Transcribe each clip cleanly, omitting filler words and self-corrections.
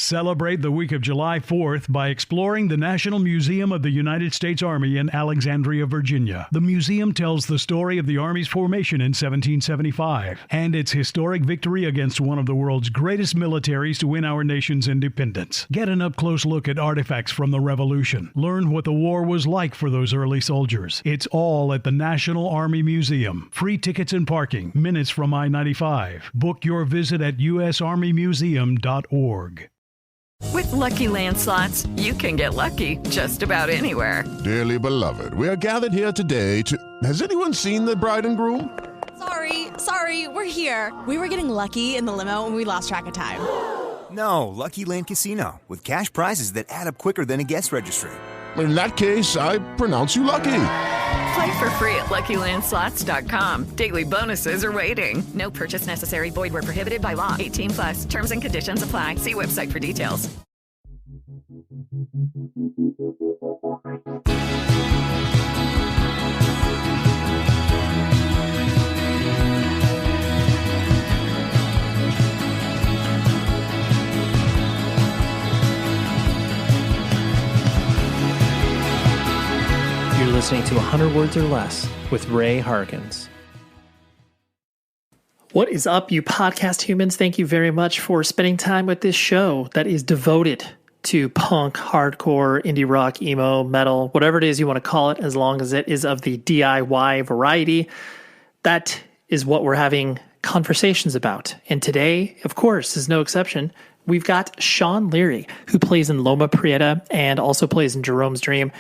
Celebrate the week of July 4th by exploring the National Museum of the United States Army in Alexandria, Virginia. The museum tells the story of the Army's formation in 1775 and its historic victory against one of the world's greatest militaries to win our nation's independence. Get an up-close look at artifacts from the Revolution. Learn what the war was like for those early soldiers. It's all at the National Army Museum. Free tickets and parking, minutes from I-95. Book your visit at usarmymuseum.org. With Lucky Land Slots, you can get lucky just about anywhere. Dearly beloved, we are gathered here today to... Has anyone seen the bride and groom? Sorry, we're here. We were getting lucky in the limo and we lost track of time. No, Lucky Land Casino, with cash prizes that add up quicker than a guest registry. In that case, I pronounce you lucky. Play for free at LuckyLandSlots.com. Daily bonuses are waiting. No purchase necessary. Void where prohibited by law. 18+. Terms and conditions apply. See website for details. You're listening to 100 Words or Less with Ray Harkins. What is up, you podcast humans? Thank you very much for spending time with this show that is devoted to punk, hardcore, indie rock, emo, metal, whatever it is you want to call it, as long as it is of the DIY variety. That is what we're having conversations about. And today, of course, is no exception. We've got Sean Leary, who plays in Loma Prieta and also plays in Jerome's Dream.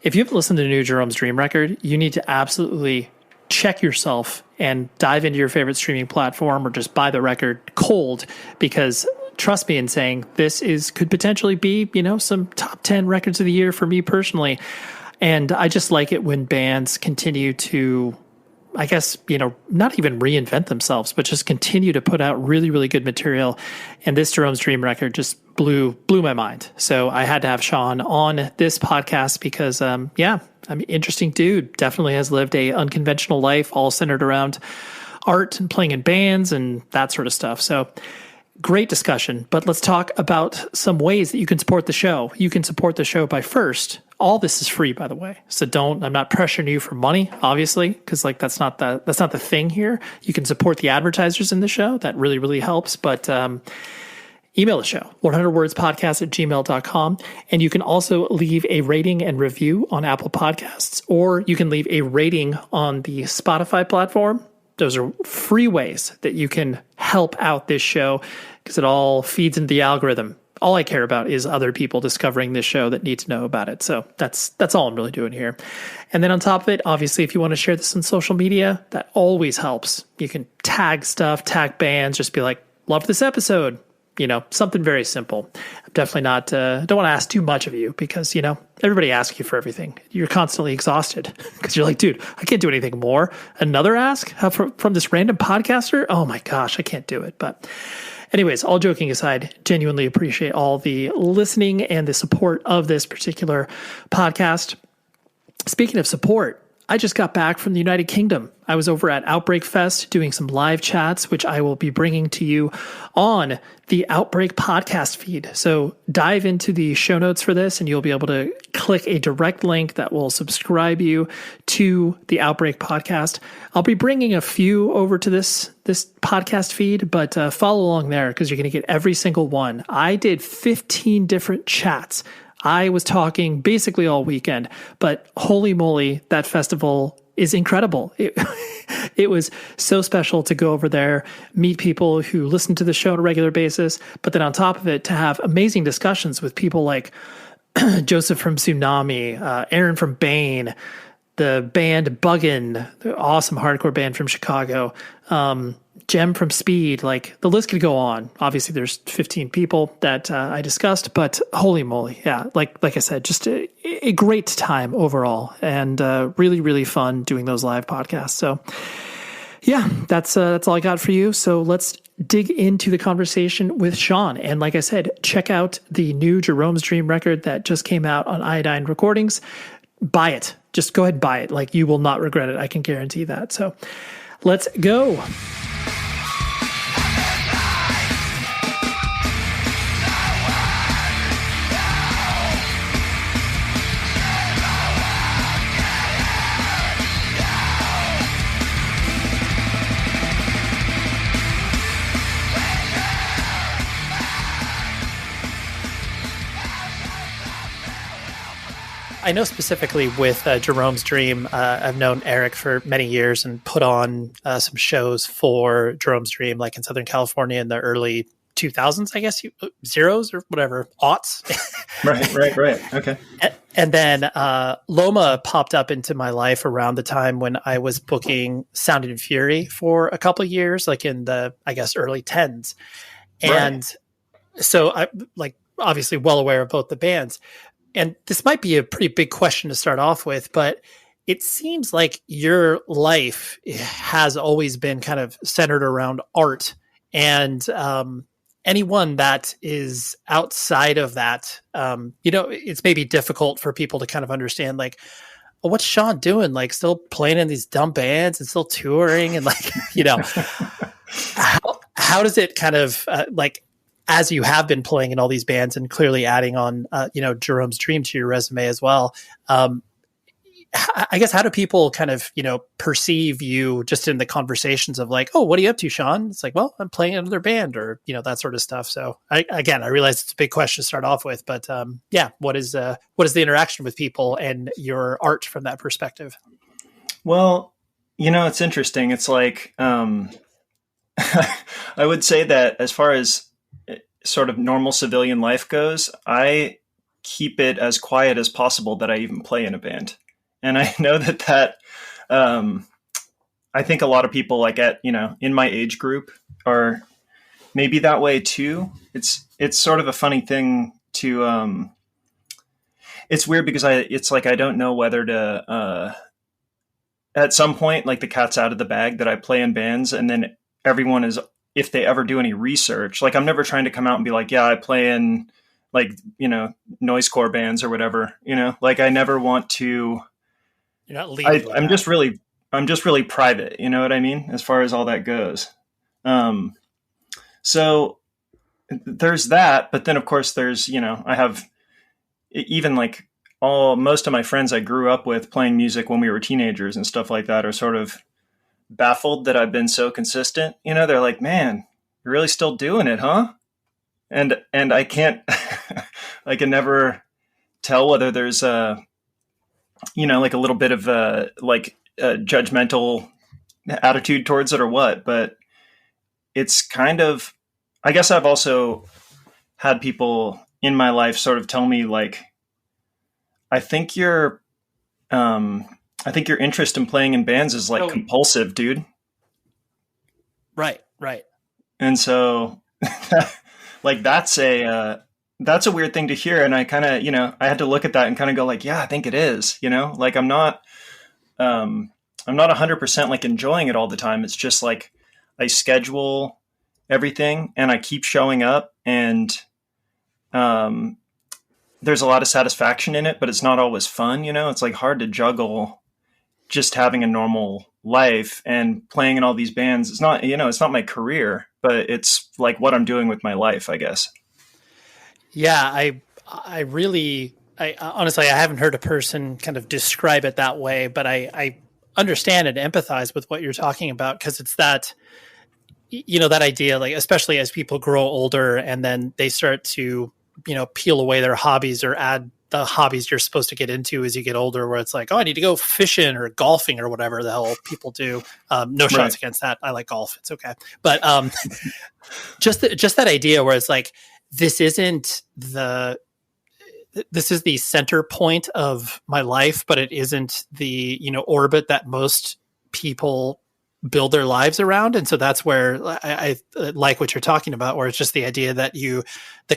If you haven't listened to the new Jerome's Dream record, you need to absolutely check yourself and dive into your favorite streaming platform or just buy the record cold, because trust me in saying this could potentially be, some top 10 records of the year for me personally. And I just like it when bands continue to, I guess, not even reinvent themselves, but just continue to put out really, really good material. And this Jerome's Dream record just blew my mind. So I had to have Sean on this podcast because, interesting dude. Definitely has lived a unconventional life, all centered around art and playing in bands and that sort of stuff. So great discussion. But let's talk about some ways that you can support the show. You can support the show by first. All this is free, by the way. So I'm not pressuring you for money, obviously, because that's not the thing here. You can support the advertisers in the show. That really, really helps. But email the show, 100wordspodcast@gmail.com. And you can also leave a rating and review on Apple Podcasts, or you can leave a rating on the Spotify platform. Those are free ways that you can help out this show because it all feeds into the algorithm. All I care about is other people discovering this show that need to know about it. So that's all I'm really doing here. And then on top of it, obviously, if you want to share this on social media, that always helps. You can tag stuff, tag bands, just be like, love this episode. Something very simple. I'm definitely not, don't want to ask too much of you because, everybody asks you for everything. You're constantly exhausted because you're like, dude, I can't do anything more. Another ask from this random podcaster? Oh my gosh, I can't do it. But anyways, all joking aside, genuinely appreciate all the listening and the support of this particular podcast. Speaking of support, I just got back from the United Kingdom. I was over at Outbreak Fest doing some live chats, which I will be bringing to you on the Outbreak Podcast feed. So dive into the show notes for this and you'll be able to click a direct link that will subscribe you to the Outbreak Podcast. I'll be bringing a few over to this podcast feed, but follow along there because you're going to get every single one. I did 15 different chats. I was talking basically all weekend, but holy moly, that festival is incredible. It was so special to go over there, meet people who listen to the show on a regular basis, but then on top of it, to have amazing discussions with people like Joseph from Tsunami, Aaron from Bane, the band Buggin', the awesome hardcore band from Chicago, Jem from Speed, like the list could go on. Obviously there's 15 people that I discussed, but holy moly. Yeah. Like I said, just a great time overall and really, really fun doing those live podcasts. So yeah, that's all I got for you. So let's dig into the conversation with Sean. And like I said, check out the new Jerome's Dream record that just came out on Iodine Recordings. Buy it. Just go ahead and buy it. Like you will not regret it. I can guarantee that. So let's go. I know specifically with Jerome's Dream, I've known Eric for many years and put on some shows for Jerome's Dream, like in Southern California in the early 2000s, I guess, zeros or whatever, aughts. Right. Okay. And then Loma popped up into my life around the time when I was booking Sound and Fury for a couple of years, like in the, I guess, early 10s. And so I like obviously well aware of both the bands. And this might be a pretty big question to start off with, but it seems like your life has always been kind of centered around art. And anyone that is outside of that, it's maybe difficult for people to kind of understand, like, well, what's Sean doing? Like, still playing in these dumb bands and still touring, and like, how does it kind of like, as you have been playing in all these bands and clearly adding on, Jerome's Dream to your resume as well. I guess, how do people kind of, perceive you just in the conversations of like, oh, what are you up to, Sean? It's like, well, I'm playing in another band, or, that sort of stuff. So I realize it's a big question to start off with, but what is the interaction with people and your art from that perspective? Well, it's interesting. It's like, I would say that as far as sort of normal civilian life goes, I keep it as quiet as possible that I even play in a band. And I know that I think a lot of people like in my age group are maybe that way too. It's sort of a funny thing to, it's weird because it's like, I don't know whether to, at some point, like the cat's out of the bag that I play in bands, and then everyone is, if they ever do any research, like I'm never trying to come out and be like, yeah, I play in like, noisecore bands or whatever, like I never want to, you're not leading. I'm just really private. You know what I mean? As far as all that goes. So there's that, but then of course there's, I have even like most of my friends I grew up with playing music when we were teenagers and stuff like that are sort of baffled that I've been so consistent. They're like, man, you're really still doing it, huh? And I can't, I can never tell whether there's like a little bit of a judgmental attitude towards it or what, but it's kind of, I guess I've also had people in my life sort of tell me like, I think your interest in playing in bands is like compulsive, dude. Right. And so like that's a weird thing to hear. And I kind of, I had to look at that and kind of go like, yeah, I think it is, like I'm not 100% like enjoying it all the time. It's just like I schedule everything and I keep showing up, and there's a lot of satisfaction in it, but it's not always fun. It's like hard to juggle just having a normal life and playing in all these bands. It's not, it's not my career, but it's like what I'm doing with my life, I guess. Yeah, I honestly, I haven't heard a person kind of describe it that way, but I understand and empathize with what you're talking about, because it's that, that idea, like, especially as people grow older and then they start to, peel away their hobbies or add the hobbies you're supposed to get into as you get older, where it's like, oh, I need to go fishing or golfing or whatever the hell people do. No shots against that. I like golf. It's okay. But just that idea where it's like, this is the center point of my life, but it isn't the, orbit that most people build their lives around. And so that's where I like what you're talking about, where it's just the idea that the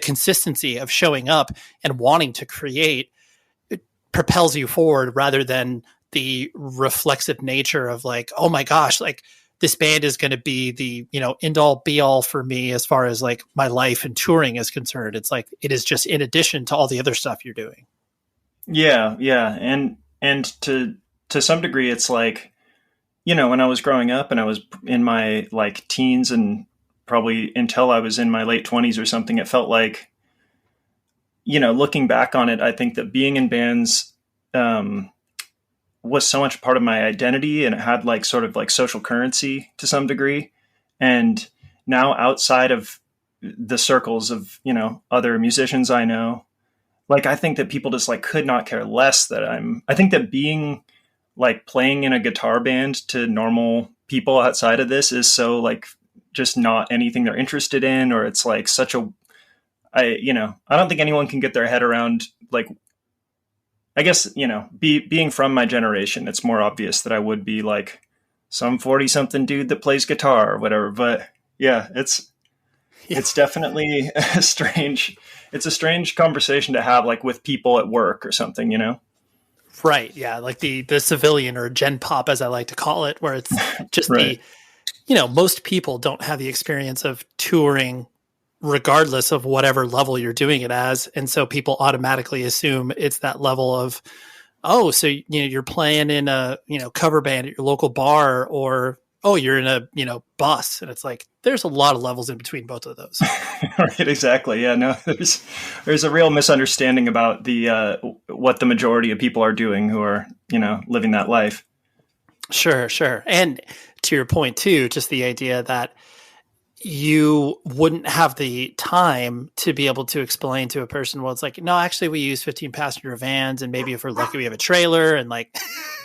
consistency of showing up and wanting to create, it propels you forward, rather than the reflexive nature of like, oh my gosh, like this band is going to be the, end all be all for me as far as like my life and touring is concerned. It's like, it is just in addition to all the other stuff you're doing. Yeah. And to some degree, it's like, when I was growing up and I was in my like teens and probably until I was in my late 20s or something, it felt like, looking back on it, I think that being in bands was so much part of my identity, and it had like sort of like social currency to some degree. And now outside of the circles of, other musicians I know, like, I think that people just like could not care less that I think that being like playing in a guitar band to normal people outside of this is so like just not anything they're interested in, or it's like such a, I don't think anyone can get their head around, like, I guess, being from my generation, it's more obvious that I would be like some 40 something dude that plays guitar or whatever. But yeah, it's definitely it's a strange conversation to have, like with people at work or something, Right. Yeah. Like the civilian or gen pop, as I like to call it, where it's just right. most people don't have the experience of touring regardless of whatever level you're doing it as. And so people automatically assume it's that level of, oh, so, you're playing in a, cover band at your local bar, or, oh, you're in a, bus. And it's like, there's a lot of levels in between both of those. Right, exactly. Yeah, no, there's a real misunderstanding about the what the majority of people are doing who are, living that life. Sure. And to your point too, just the idea that you wouldn't have the time to be able to explain to a person, well, it's like, no, actually we use 15 passenger vans, and maybe if we're lucky, we have a trailer. And like,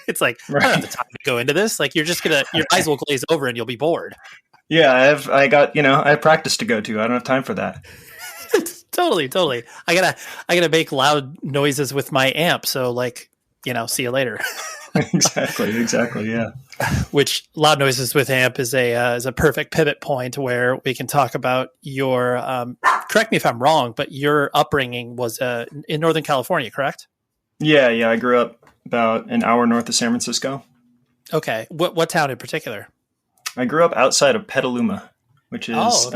it's like, right. I don't have the time to go into this. Like, you're just your eyes will glaze over and you'll be bored. Yeah, I have practice to go to. I don't have time for that. Totally. I gotta make loud noises with my amp. So like, see you later. Exactly. Yeah. Which loud noises with amp is a perfect pivot point where we can talk about your, correct me if I'm wrong, but your upbringing was in Northern California, correct? Yeah. I grew up about an hour north of San Francisco. Okay. What town in particular? I grew up outside of Petaluma, which is,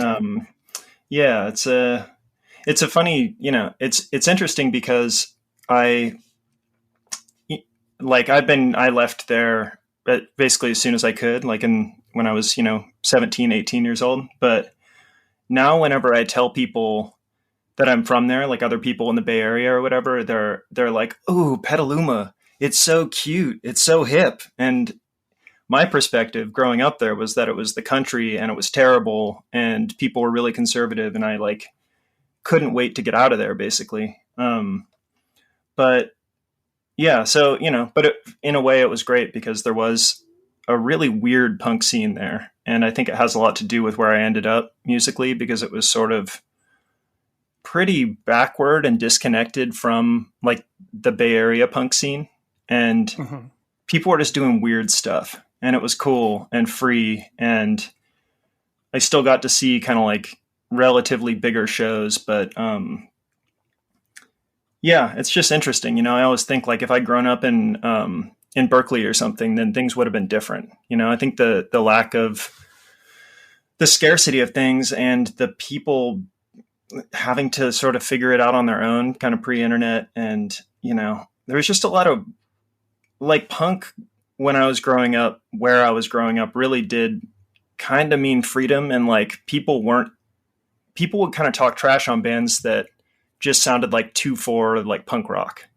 yeah, it's a funny, it's interesting because I left there basically as soon as I could, like when I was, 17, 18 years old. But now whenever I tell people that I'm from there, like other people in the Bay Area or whatever, they're like, "Oh, Petaluma, it's so cute. It's so hip." And my perspective growing up there was that it was the country and it was terrible and people were really conservative, and I like couldn't wait to get out of there basically. But yeah, so, but in a way it was great because there was a really weird punk scene there. And I think it has a lot to do with where I ended up musically, because it was sort of pretty backward and disconnected from like the Bay Area punk scene. And people were just doing weird stuff. And it was cool and free. And I still got to see kind of like relatively bigger shows. But yeah, it's just interesting. I always think like if I'd grown up in Berkeley or something, then things would have been different. I think the lack of the scarcity of things and the people having to sort of figure it out on their own, kind of pre-internet. And, there was just a lot of like punk when I was growing up, where I was growing up, really did kind of mean freedom. And like people would kind of talk trash on bands that just sounded like 2/4 like punk rock,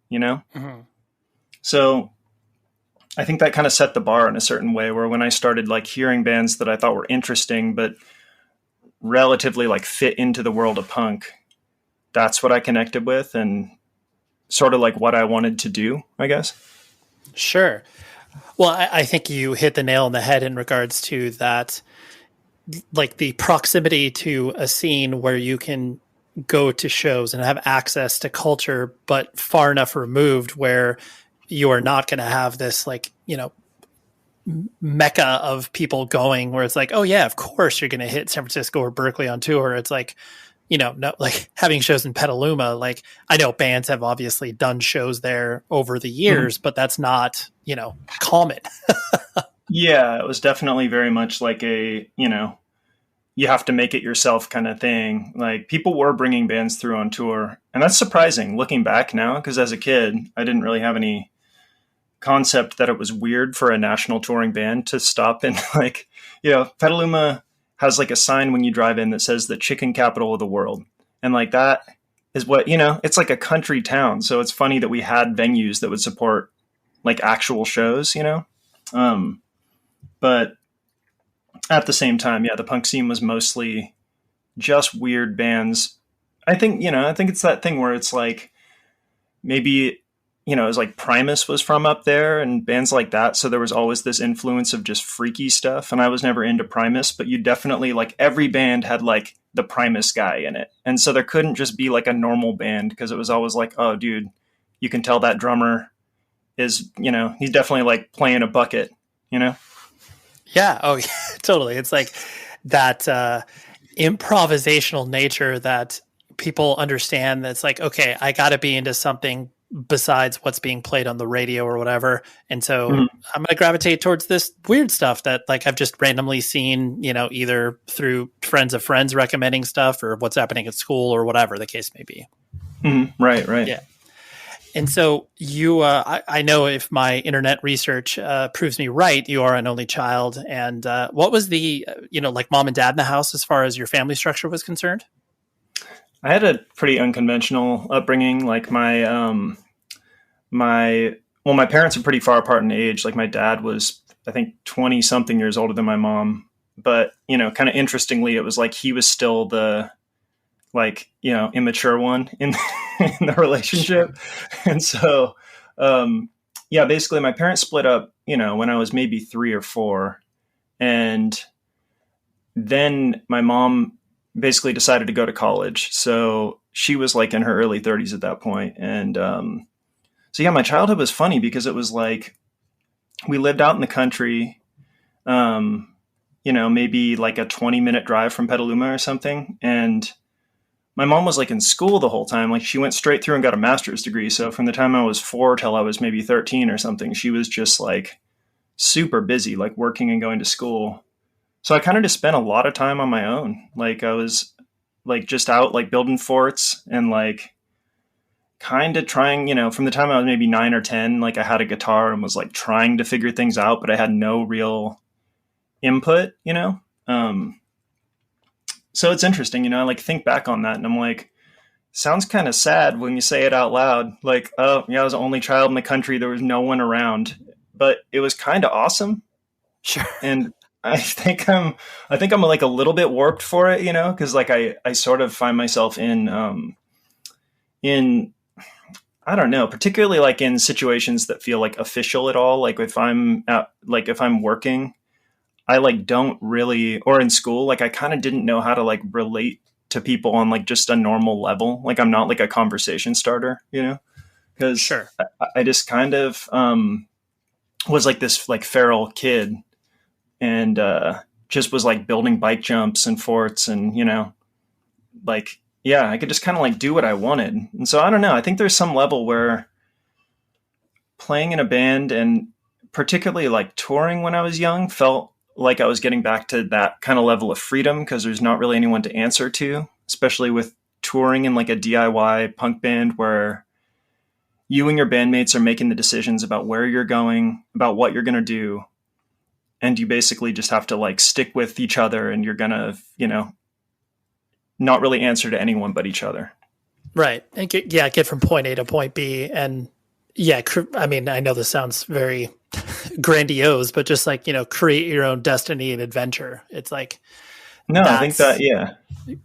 So I think that kind of set the bar in a certain way, where when I started like hearing bands that I thought were interesting, but relatively like fit into the world of punk, that's what I connected with and sort of like what I wanted to do, I guess. Sure. Well, I think you hit the nail on the head in regards to that, like the proximity to a scene where you can go to shows and have access to culture, but far enough removed where you are not going to have this like, mecca of people going where it's like, oh yeah, of course you're going to hit San Francisco or Berkeley on tour. It's like, no, like having shows in Petaluma. Like I know bands have obviously done shows there over the years, but that's not, common. Yeah, it was definitely very much like a, you have to make it yourself kind of thing. Like people were bringing bands through on tour, and that's surprising looking back now, because as a kid, I didn't really have any concept that it was weird for a national touring band to stop in like, Petaluma has like a sign when you drive in that says the chicken capital of the world. And like that is what, it's like a country town. So it's funny that we had venues that would support like actual shows, but at the same time, yeah, the punk scene was mostly just weird bands. I think it's that thing where it's like maybe, you know, it was like Primus was from up there and bands like that. So there was always this influence of just freaky stuff. And I was never into Primus, but you definitely, like, every band had like the Primus guy in it. And so there couldn't just be like a normal band, because it was always like, oh dude, you can tell that drummer is, you know, he's definitely like playing a bucket, you know? Yeah. Oh, yeah, totally. It's like that improvisational nature that people understand. That's like, okay, I got to be into something besides what's being played on the radio or whatever. And so I'm going to gravitate towards this weird stuff that, like, I've just randomly seen, you know, either through friends of friends recommending stuff or what's happening at school or whatever the case may be. Right. Yeah. And so you, I know if my internet research proves me right, you are an only child. And what was the, you know, like mom and dad in the house as far as your family structure was concerned? I had a pretty unconventional upbringing. Like my parents are pretty far apart in age. Like my dad was, I think, 20 something years older than my mom. But, you know, kind of interestingly, it was like he was still the, like, you know, immature one in the relationship. And so, yeah, basically my parents split up, you know, when I was maybe 3 or 4. And then my mom basically decided to go to college. So she was like in her early 30s at that point. And so, yeah, my childhood was funny because it was like we lived out in the country, you know, maybe like a 20-minute drive from Petaluma or something. And my mom was like in school the whole time. Like she went straight through and got a master's degree. So from the time I was 4 till I was maybe 13 or something, she was just like super busy, like working and going to school. So I kind of just spent a lot of time on my own. Like I was like just out like building forts and like kind of trying, you know, from the time I was maybe 9 or 10, like I had a guitar and was like trying to figure things out, but I had no real input, you know? So it's interesting, you know, I like think back on that and I'm like, sounds kind of sad when you say it out loud. Like, oh yeah, I was the only child in the country. There was no one around, but it was kind of awesome. Sure. And I think I'm like a little bit warped for it, you know, cause like I sort of find myself in, I don't know, particularly like in situations that feel like official at all. Like if I'm working, I like don't really, or in school, like I kind of didn't know how to like relate to people on like just a normal level. Like I'm not like a conversation starter, you know, because sure. I just kind of was like this like feral kid and just was like building bike jumps and forts and, you know, like, yeah, I could just kind of like do what I wanted. And so I don't know, I think there's some level where playing in a band and particularly like touring when I was young felt like I was getting back to that kind of level of freedom because there's not really anyone to answer to, especially with touring in like a DIY punk band where you and your bandmates are making the decisions about where you're going, about what you're going to do. And you basically just have to like stick with each other and you're going to, you know, not really answer to anyone but each other. Right. And get from point A to point B. And yeah, I mean, I know this sounds very grandiose, but just like, you know, create your own destiny and adventure. It's like, no, I think that, yeah.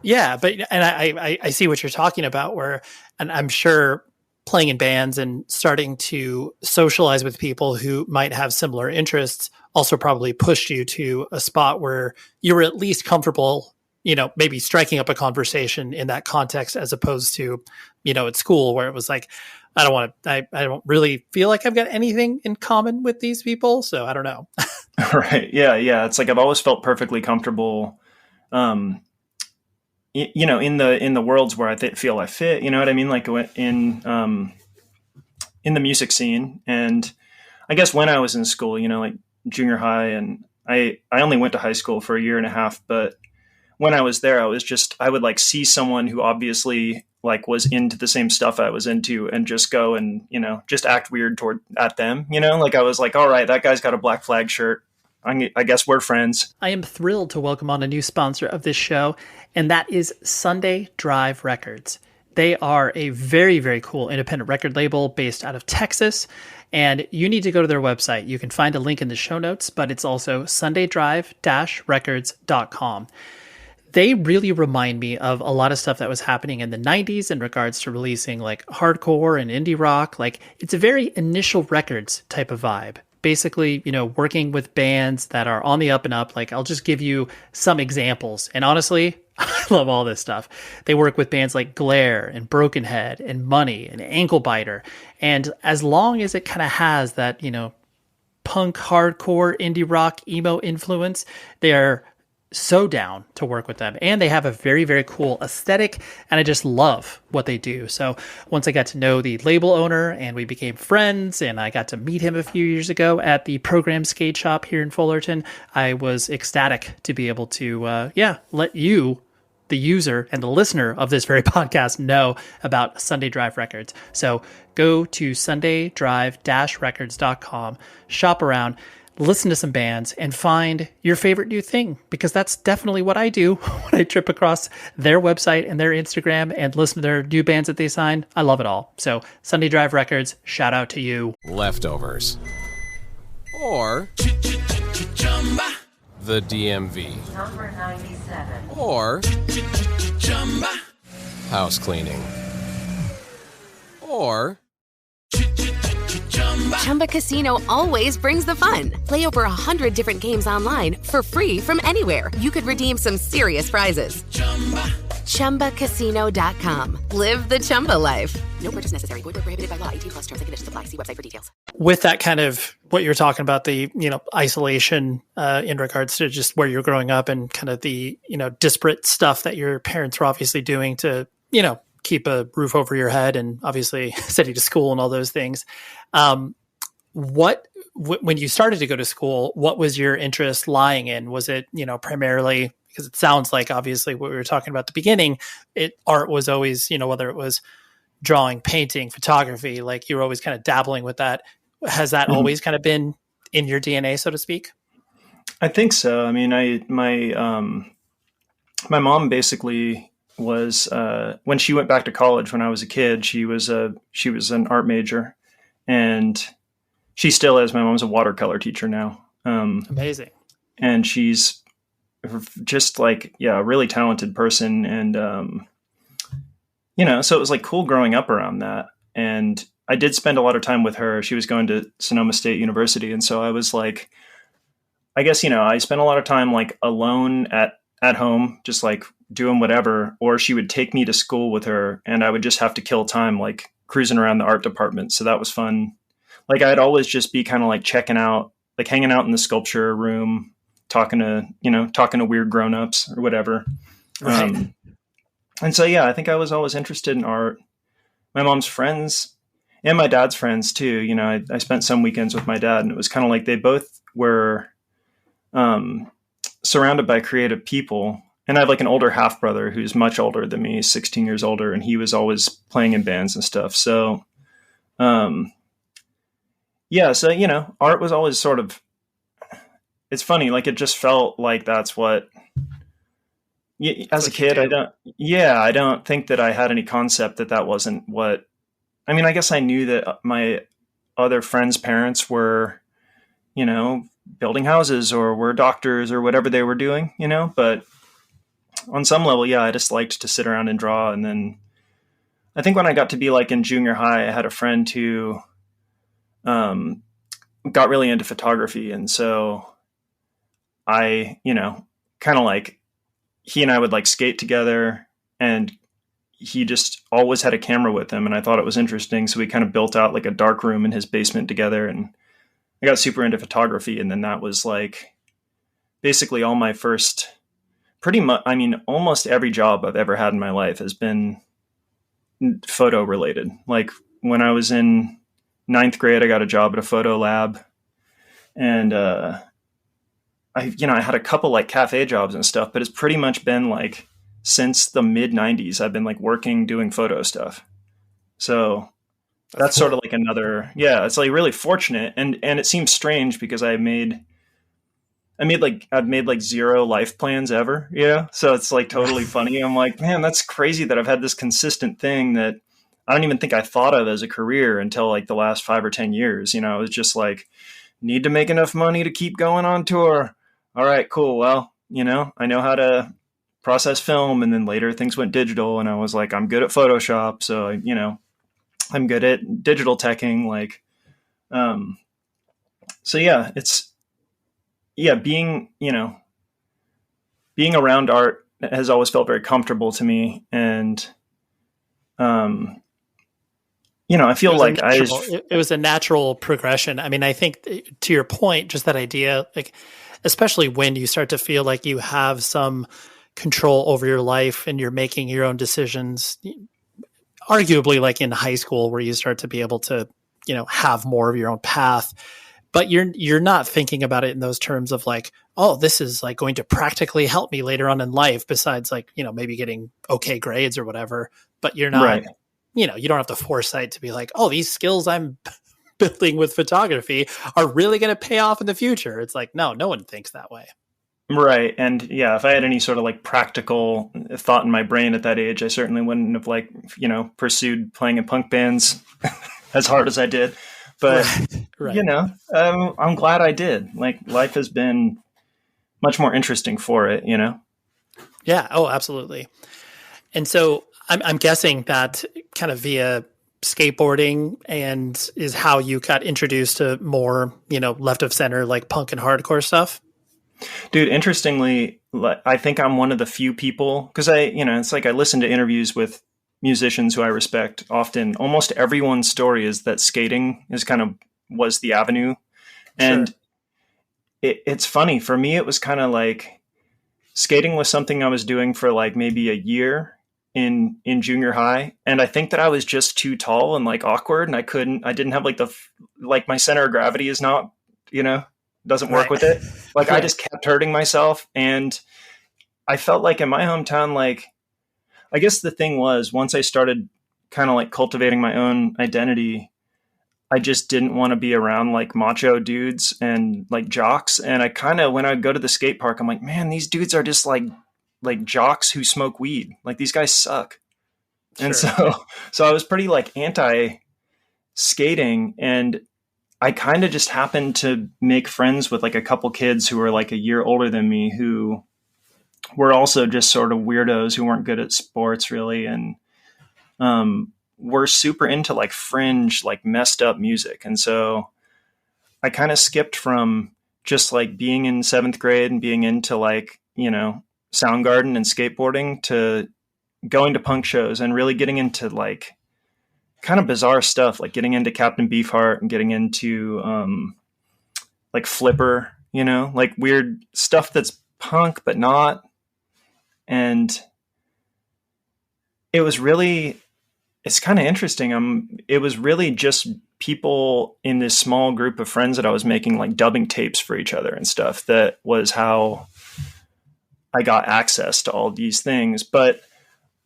Yeah. But, and I see what you're talking about where, and I'm sure playing in bands and starting to socialize with people who might have similar interests also probably pushed you to a spot where you were at least comfortable, you know, maybe striking up a conversation in that context, as opposed to, you know, at school where it was like, I don't really feel like I've got anything in common with these people. So I don't know. Right. Yeah. Yeah. It's like, I've always felt perfectly comfortable, you know, in the worlds where I feel I fit, you know what I mean? Like in the music scene. And I guess when I was in school, you know, like junior high, and I only went to high school for 1.5 years, but when I was there, I would like see someone who obviously like was into the same stuff I was into and just go and, you know, just act weird at them, you know, like I was like, all right, that guy's got a Black Flag shirt. I guess we're friends. I am thrilled to welcome on a new sponsor of this show, and that is Sunday Drive Records. They are a very, very cool independent record label based out of Texas, and you need to go to their website. You can find a link in the show notes, but it's also sundaydrive-records.com. they really remind me of a lot of stuff that was happening in the 90s in regards to releasing like hardcore and indie rock. Like it's a very initial records type of vibe. Basically, working with bands that are on the up and up. Like I'll just give you some examples. And honestly, I love all this stuff. They work with bands like Glare and Broken Head and Money and Ankle Biter. And as long as it kind of has that, punk, hardcore, indie rock, emo influence, they're so down to work with them. And they have a very, very cool aesthetic. And I just love what they do. So once I got to know the label owner and we became friends and I got to meet him a few years ago at the Program Skate Shop here in Fullerton, I was ecstatic to be able to, let you, the user and the listener of this very podcast, know about Sunday Drive Records. So go to sundaydrive-records.com, shop around, listen to some bands, and find your favorite new thing, because that's definitely what I do when I trip across their website and their Instagram and listen to their new bands that they sign. I love it all. So Sunday Drive Records, shout out to you. Leftovers. Or the DMV. Number 97. Or house cleaning. Or Chumba Casino always brings the fun. Play over 100 different games online for free from anywhere. You could redeem some serious prizes. ChumbaCasino.com. Live the Chumba life. No purchase necessary. Void where prohibited by law. 18+ terms and conditions apply. See website for details. With that kind of what you're talking about, the isolation in regards to just where you're growing up and kind of the disparate stuff that your parents were obviously doing to keep a roof over your head and obviously send you to school and all those things. When you started to go to school, what was your interest lying in? Was it, primarily, because it sounds like obviously what we were talking about at the beginning, art was always, whether it was drawing, painting, photography, like you were always kind of dabbling with that. Has that always kind of been in your DNA, so to speak? I think so. I mean, my mom basically was, when she went back to college when I was a kid, she was an art major, and she still is. My mom's a watercolor teacher now. Amazing. And she's just like, a really talented person. And, so it was like cool growing up around that. And I did spend a lot of time with her. She was going to Sonoma State University. And so I was like, I guess, I spent a lot of time like alone at home, just like doing whatever, or she would take me to school with her and I would just have to kill time, like cruising around the art department. So that was fun. Like I'd always just be kind of like checking out, like hanging out in the sculpture room, talking to weird grownups or whatever. Right. And so, I think I was always interested in art. My mom's friends and my dad's friends too. I spent some weekends with my dad, and it was kind of like they both were surrounded by creative people. And I have like an older half brother who's much older than me, 16 years older. And he was always playing in bands and stuff. So, art was always sort of, it's funny. Like it just felt like that's what, as a kid, I don't think that I had any concept that wasn't what, I mean, I guess I knew that my other friends' parents were, building houses or were doctors or whatever they were doing, but on some level, I just liked to sit around and draw. And then I think when I got to be like in junior high, I had a friend who got really into photography. And so I, kind of like he and I would like skate together, and he just always had a camera with him. And I thought it was interesting. So we kind of built out like a dark room in his basement together, and I got super into photography. And then that was like basically all my first, pretty much, I mean, almost every job I've ever had in my life has been photo related. Like when I was in 9th grade, I got a job at a photo lab, and I had a couple like cafe jobs and stuff, but it's pretty much been like since the mid 90s, I've been like working, doing photo stuff. So that's sort of like another, it's like really fortunate. And it seems strange because I've made like 0 life plans ever. Yeah. So it's like totally funny. I'm like, man, that's crazy that I've had this consistent thing that I don't even think I thought of as a career until like the last 5 or 10 years. It was just like, need to make enough money to keep going on tour. All right, cool. Well, I know how to process film, and then later things went digital, and I was like, I'm good at Photoshop. So, I'm good at digital teching. Like, so yeah, being around art has always felt very comfortable to me. And, I feel like it was a natural progression. I mean, I think to your point, just that idea, like, especially when you start to feel like you have some control over your life and you're making your own decisions, arguably like in high school where you start to be able to, have more of your own path, but you're not thinking about it in those terms of like, oh, this is like going to practically help me later on in life, besides like, maybe getting okay grades or whatever, but you're not, right. You don't have the foresight to be like, oh, these skills I'm building with photography are really going to pay off in the future. It's like, no one thinks that way. Right. And yeah, if I had any sort of like practical thought in my brain at that age, I certainly wouldn't have like, pursued playing in punk bands as hard as I did. But, right. I'm glad I did. Like, life has been much more interesting for it, Yeah. Oh, absolutely. And so I'm guessing that kind of via skateboarding and is how you got introduced to more, left of center, like punk and hardcore stuff. Dude, interestingly, I think I'm one of the few people, because it's like I listen to interviews with musicians who I respect often. Almost everyone's story is that skating was the avenue. And Sure. It's funny. For me, it was kind of like skating was something I was doing for like maybe a year in junior high. And I think that I was just too tall and like awkward, and I didn't have like my center of gravity is not, doesn't work with it. Like, I just kept hurting myself. And I felt like in my hometown, like, I guess the thing was, once I started kind of like cultivating my own identity, I just didn't want to be around like macho dudes and like jocks. And I kind of, when I go to the skate park, I'm like, man, these dudes are just like jocks who smoke weed. Like, these guys suck. Sure. And so I was pretty like anti skating, and I kind of just happened to make friends with like a couple kids who were like a year older than me, who were also just sort of weirdos who weren't good at sports really. And, were super into like fringe, like messed up music. And so I kind of skipped from just like being in 7th grade and being into like, Soundgarden and skateboarding to going to punk shows and really getting into like kind of bizarre stuff, like getting into Captain Beefheart and getting into like Flipper, like weird stuff that's punk but not. And it's kind of interesting. It was really just people in this small group of friends that I was making like dubbing tapes for each other and stuff. That was how I got access to all these things. But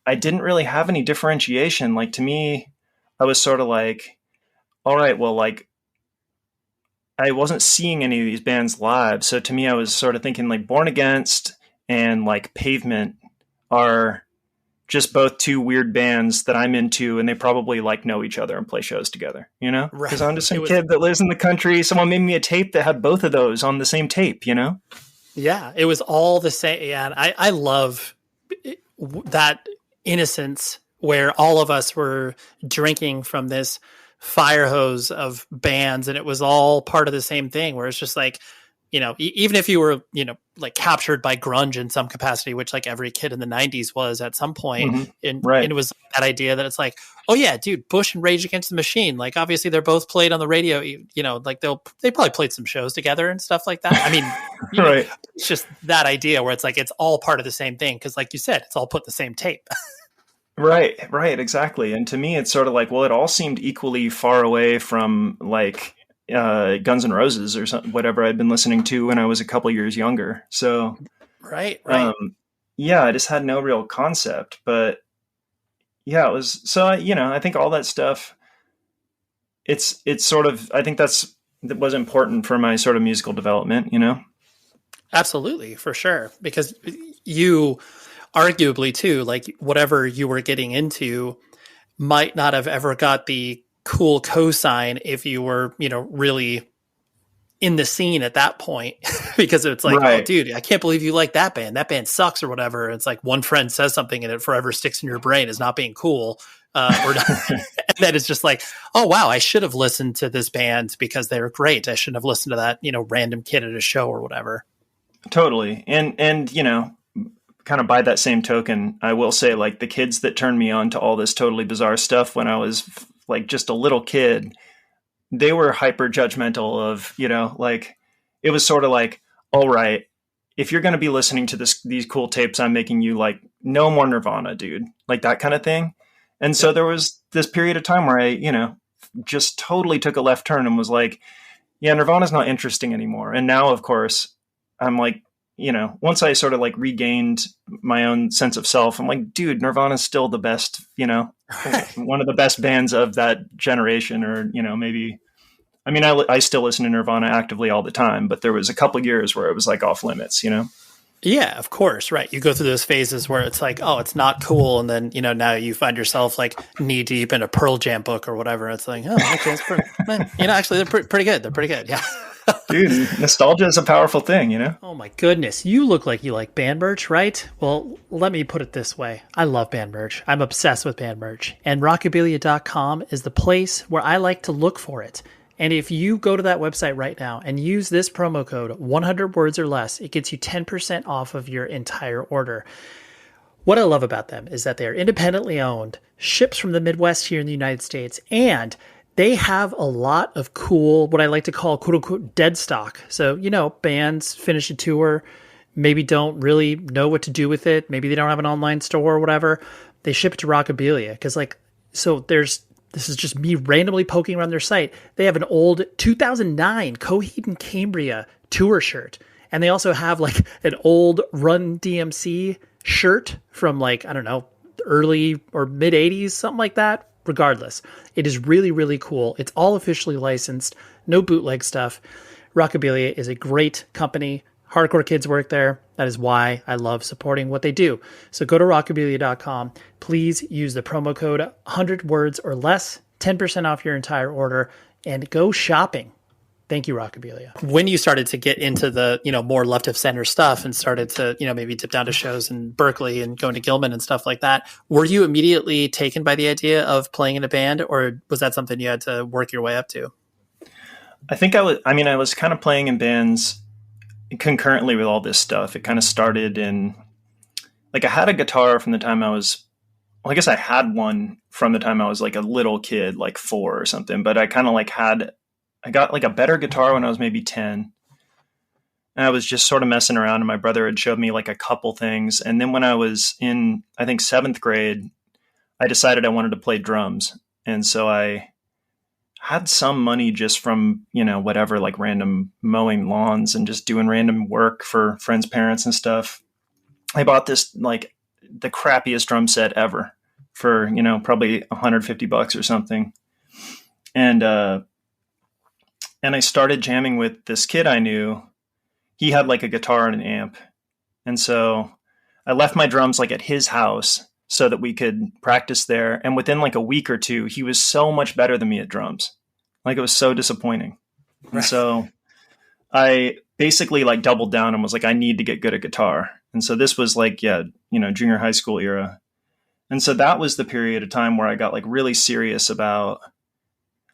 I didn't really have any differentiation. Like, to me, I was sort of like, all right, well, like, I wasn't seeing any of these bands live. So to me, I was sort of thinking like Born Against and like Pavement are just both two weird bands that I'm into, and they probably like know each other and play shows together, because I'm just some kid that lives in the country. Someone made me a tape that had both of those on the same tape, Yeah, it was all the same. Yeah, and I love that innocence where all of us were drinking from this fire hose of bands, and it was all part of the same thing, where it's just like, even if you were, like captured by grunge in some capacity, which like every kid in the 90s was at some point, Mm-hmm. and Right. it was that idea that it's like, oh yeah, dude, Bush and Rage Against the Machine, like obviously they're both played on the radio, like they probably played some shows together and stuff like that. I mean, Right. it's just that idea where it's like, it's all part of the same thing. Cause like you said, it's all put in the same tape. Right, exactly. And to me, it's sort of like, well, it all seemed equally far away from like Guns N' Roses or something, whatever I'd been listening to when I was a couple years younger. So, right. Yeah, I just had no real concept. But yeah, it was. So I think all that stuff. It's sort of. I think that was important for my sort of musical development. Absolutely, for sure, because you. Arguably too, like whatever you were getting into might not have ever got the cool cosign if you were, really in the scene at that point because it's like, oh, dude, I can't believe you like that band. That band sucks or whatever. It's like one friend says something and it forever sticks in your brain as not being cool. Or not. And then it's just like, oh, wow, I should have listened to this band because they were great. I shouldn't have listened to that, random kid at a show or whatever. Totally. And, kind of by that same token, I will say, like, the kids that turned me on to all this totally bizarre stuff when I was like just a little kid, they were hyper judgmental of, like, it was sort of like, all right, if you're going to be listening to these cool tapes I'm making you, like, no more Nirvana, dude, like that kind of thing. And so there was this period of time where I, just totally took a left turn and was like, yeah, Nirvana's not interesting anymore. And now, of course, I'm like, once I sort of like regained my own sense of self, I'm like, dude, Nirvana's still the best, one of the best bands of that generation, or, maybe, I mean, I still listen to Nirvana actively all the time, but there was a couple of years where it was like off limits, Yeah, of course. Right. You go through those phases where it's like, oh, it's not cool. And then, now you find yourself like knee deep in a Pearl Jam book or whatever. It's like, oh, okay, it's pretty, actually they're pretty good. They're pretty good. Yeah. Dude, nostalgia is a powerful thing, Oh my goodness. You look like you like band merch, right? Well, let me put it this way. I love band merch. I'm obsessed with band merch. And rockabilia.com is the place where I like to look for it. And if you go to that website right now and use this promo code 100 words or less, it gets you 10% off of your entire order. What I love about them is that they're independently owned, ships from the Midwest here in the United States, and they have a lot of cool, what I like to call quote unquote dead stock. So, bands finish a tour, maybe don't really know what to do with it. Maybe they don't have an online store or whatever. They ship it to Rockabilia because this is just me randomly poking around their site. They have an old 2009 Coheed and Cambria tour shirt. And they also have like an old Run DMC shirt from like, I don't know, early or mid 80s, something like that. Regardless, it is really, really cool. It's all officially licensed, no bootleg stuff. Rockabilia is a great company. Hardcore kids work there. That is why I love supporting what they do. So go to rockabilia.com. Please use the promo code 100 words or less, 10% off your entire order, and go shopping. Thank you, Rockabilia. When you started to get into the, more left of center stuff and started to, maybe dip down to shows in Berkeley and going to Gilman and stuff like that, were you immediately taken by the idea of playing in a band, or was that something you had to work your way up to? I think I was kind of playing in bands concurrently with all this stuff. It kind of started in, like, I had a guitar from the time I guess I had one from the time I was like a little kid, like 4 or something, but I kind of like I got like a better guitar when I was maybe 10. And I was just sort of messing around, and my brother had showed me like a couple things. And then when I was in, I think 7th grade, I decided I wanted to play drums. And so I had some money just from, whatever, like random mowing lawns and just doing random work for friends' parents and stuff. I bought this, like, the crappiest drum set ever for, probably $150 or something. And I started jamming with this kid I knew. He had like a guitar and an amp. And so I left my drums like at his house so that we could practice there. And within like a week or two, he was so much better than me at drums. Like, it was so disappointing. Right. And so I basically like doubled down and was like, I need to get good at guitar. And so this was like, junior high school era. And so that was the period of time where I got like really serious about,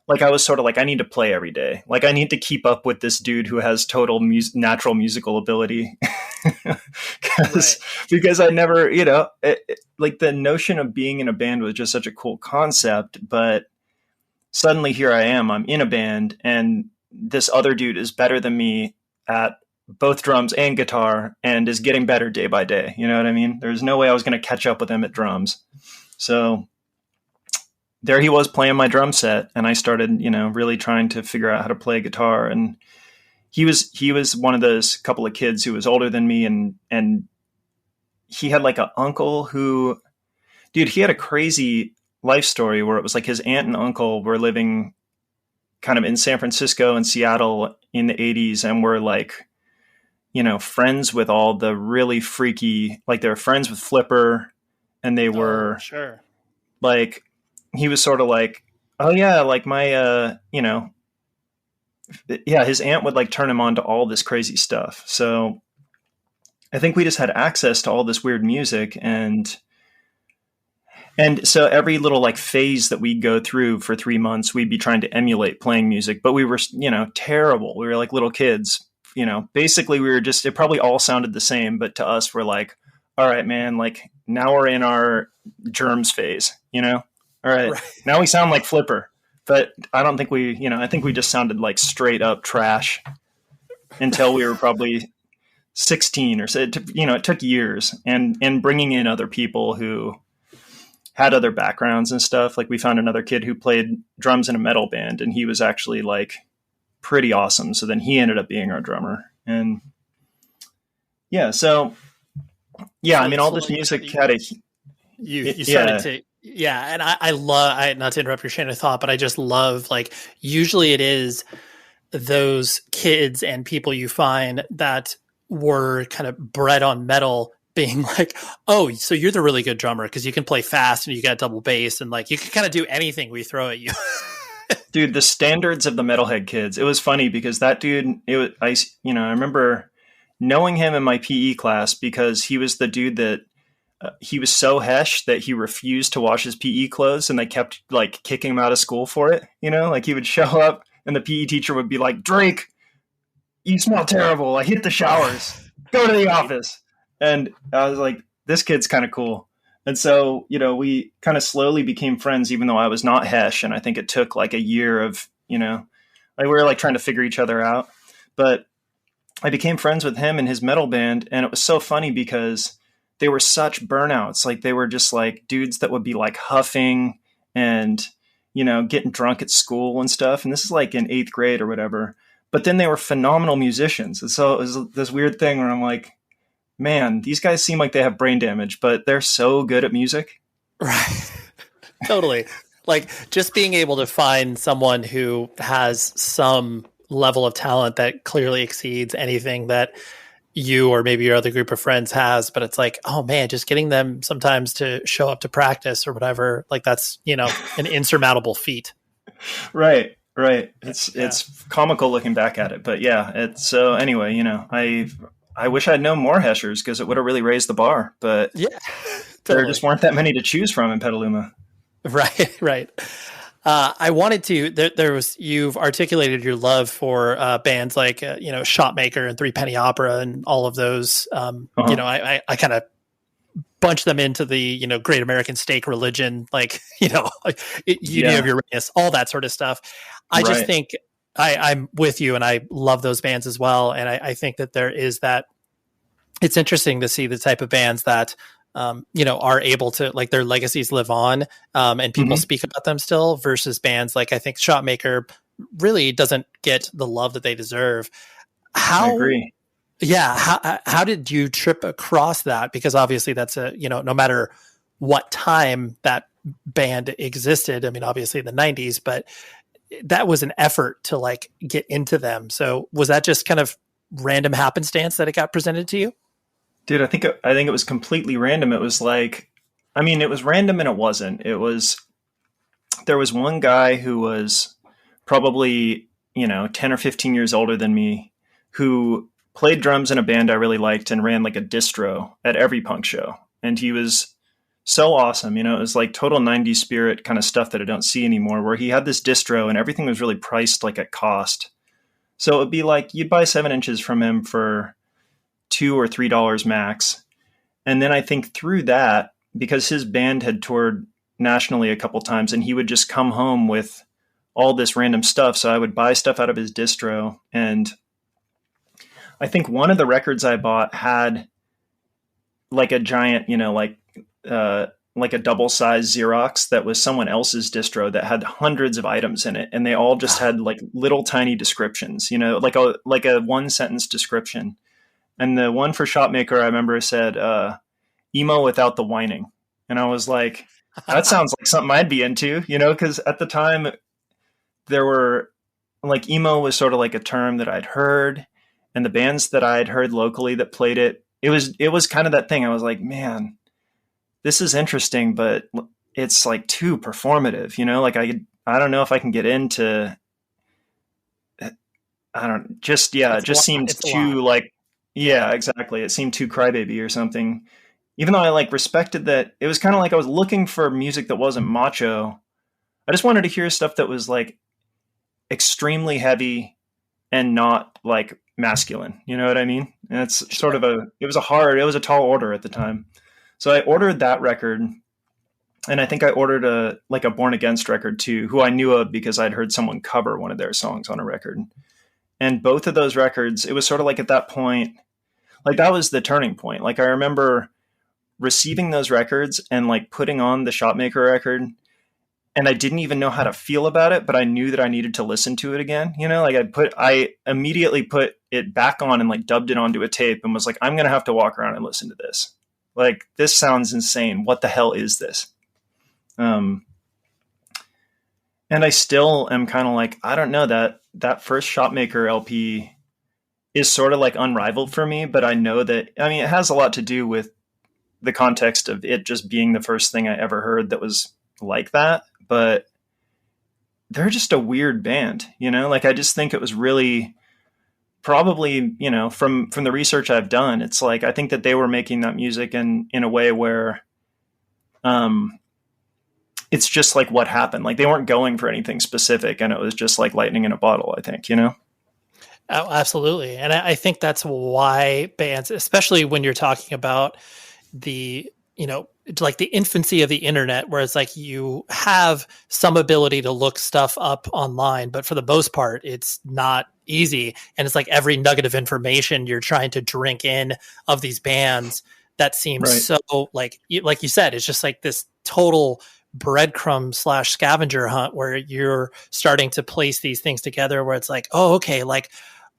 like, I was sort of like, I need to play every day. Like, I need to keep up with this dude who has total natural musical ability. Because I never, like, the notion of being in a band was just such a cool concept. But suddenly here I am, I'm in a band, and this other dude is better than me at both drums and guitar and is getting better day by day. You know what I mean? There's no way I was going to catch up with him at drums. So there he was playing my drum set, and I started, really trying to figure out how to play guitar. And he was one of those couple of kids who was older than me, and he had like an uncle who, dude, he had a crazy life story where it was like his aunt and uncle were living kind of in San Francisco and Seattle in the 80s, and were like, friends with all the really freaky, like, they were friends with Flipper, and they were like, he was sort of like, oh yeah, like my, yeah, his aunt would like turn him on to all this crazy stuff. So I think we just had access to all this weird music, and so every little like phase that we'd go through for 3 months, we'd be trying to emulate playing music, but we were, terrible. We were like little kids, basically we were just, it probably all sounded the same, but to us, we're like, all right, man, like now we're in our Jeromes phase, all right. Now we sound like Flipper, but I don't think I think we just sounded like straight up trash until we were probably 16 or so. It took years, and bringing in other people who had other backgrounds and stuff. Like we found another kid who played drums in a metal band, and he was actually like pretty awesome. So then he ended up being our drummer. And yeah, so yeah, I mean, all this music had a, you started to, yeah. And I love, not to interrupt your chain of thought, but I just love, like, usually it is those kids and people you find that were kind of bred on metal being like, oh, so you're the really good drummer because you can play fast and you got double bass and like you can kind of do anything we throw at you. Dude, the standards of the metalhead kids. It was funny because that dude, I remember knowing him in my PE class because he was the dude that he was so hesh that he refused to wash his PE clothes, and they kept like kicking him out of school for it. Like he would show up and the PE teacher would be like, Drake, you smell terrible. I hit the showers. Go to the office. And I was like, this kid's kind of cool. And so, we kind of slowly became friends, even though I was not hesh. And I think it took like a year of, like we were like trying to figure each other out. But I became friends with him and his metal band. And it was so funny because they were such burnouts. Like they were just like dudes that would be like huffing and, getting drunk at school and stuff. And this is like in 8th grade or whatever. But then they were phenomenal musicians. And so it was this weird thing where I'm like, man, these guys seem like they have brain damage, but they're so good at music. Right. Totally. Like just being able to find someone who has some level of talent that clearly exceeds anything that you or maybe your other group of friends has, but it's like, oh man, just getting them sometimes to show up to practice or whatever, like that's, an insurmountable feat. Right. It's comical looking back at it, but yeah, it's so anyway, I wish I'd known more heshers because it would have really raised the bar, but yeah, totally. There just weren't that many to choose from in Petaluma. Right. I wanted to, you've articulated your love for bands like, Shotmaker and Three Penny Opera and all of those. I kind of bunch them into the, Great American Steak Religion, like, Union of Uranus, all that sort of stuff. I just think I'm with you and I love those bands as well. And I think that there is that, it's interesting to see the type of bands that, are able to, like, their legacies live on and people speak about them still versus bands like, I think Shotmaker really doesn't get the love that they deserve. I agree. Yeah. How did you trip across that? Because obviously that's no matter what time that band existed, I mean, obviously in the 90s, but that was an effort to like get into them. So was that just kind of random happenstance that it got presented to you? Dude, I think it was completely random. It was like, I mean, it was random and it wasn't. There was one guy who was probably, 10 or 15 years older than me who played drums in a band I really liked and ran like a distro at every punk show. And he was so awesome. It was like total 90s spirit kind of stuff that I don't see anymore, where he had this distro and everything was really priced like at cost. So it'd be like, you'd buy 7 inches from him for $2 or $3 max. And then I think through that, because his band had toured nationally a couple times and he would just come home with all this random stuff. So I would buy stuff out of his distro. And I think one of the records I bought had like a giant, like a double-sized Xerox that was someone else's distro that had hundreds of items in it. And they all just had like little tiny descriptions, like a 1-sentence description. And the one for Shotmaker, I remember said, emo without the whining. And I was like, that sounds like something I'd be into, because at the time there were like emo was sort of like a term that I'd heard, and the bands that I'd heard locally that played it, it was kind of that thing. I was like, man, this is interesting, but it's like too performative, like I don't know if I can get into I don't just, yeah, it just seemed too like, yeah, exactly. It seemed too crybaby or something. Even though I like respected that, it was kind of like I was looking for music that wasn't macho. I just wanted to hear stuff that was like extremely heavy and not like masculine. You know what I mean? And it's sort of it was a tall order at the time. So I ordered that record, and I think I ordered a Born Against record too, who I knew of because I'd heard someone cover one of their songs on a record. And both of those records, it was sort of like at that point, like that was the turning point. Like I remember receiving those records and like putting on the Shotmaker record, and I didn't even know how to feel about it, but I knew that I needed to listen to it again. You know, like I immediately put it back on and like dubbed it onto a tape and was like, I'm going to have to walk around and listen to this. Like, this sounds insane. What the hell is this? And I still am kind of like, I don't know, that first Shotmaker LP is sort of like unrivaled for me, but I know that, I mean, it has a lot to do with the context of it just being the first thing I ever heard that was like that, but they're just a weird band, you know, like, I just think it was really probably, you know, from the research I've done, it's like, I think that they were making that music in a way where, it's just like what happened. Like they weren't going for anything specific, and it was just like lightning in a bottle, I think, you know? Oh, absolutely. And I think that's why bands, especially when you're talking about the, you know, like the infancy of the internet, where it's like you have some ability to look stuff up online, but for the most part, it's not easy. And it's like every nugget of information you're trying to drink in of these bands that seems so like you said, it's just like this total breadcrumb / scavenger hunt where you're starting to place these things together where it's like, oh, okay, like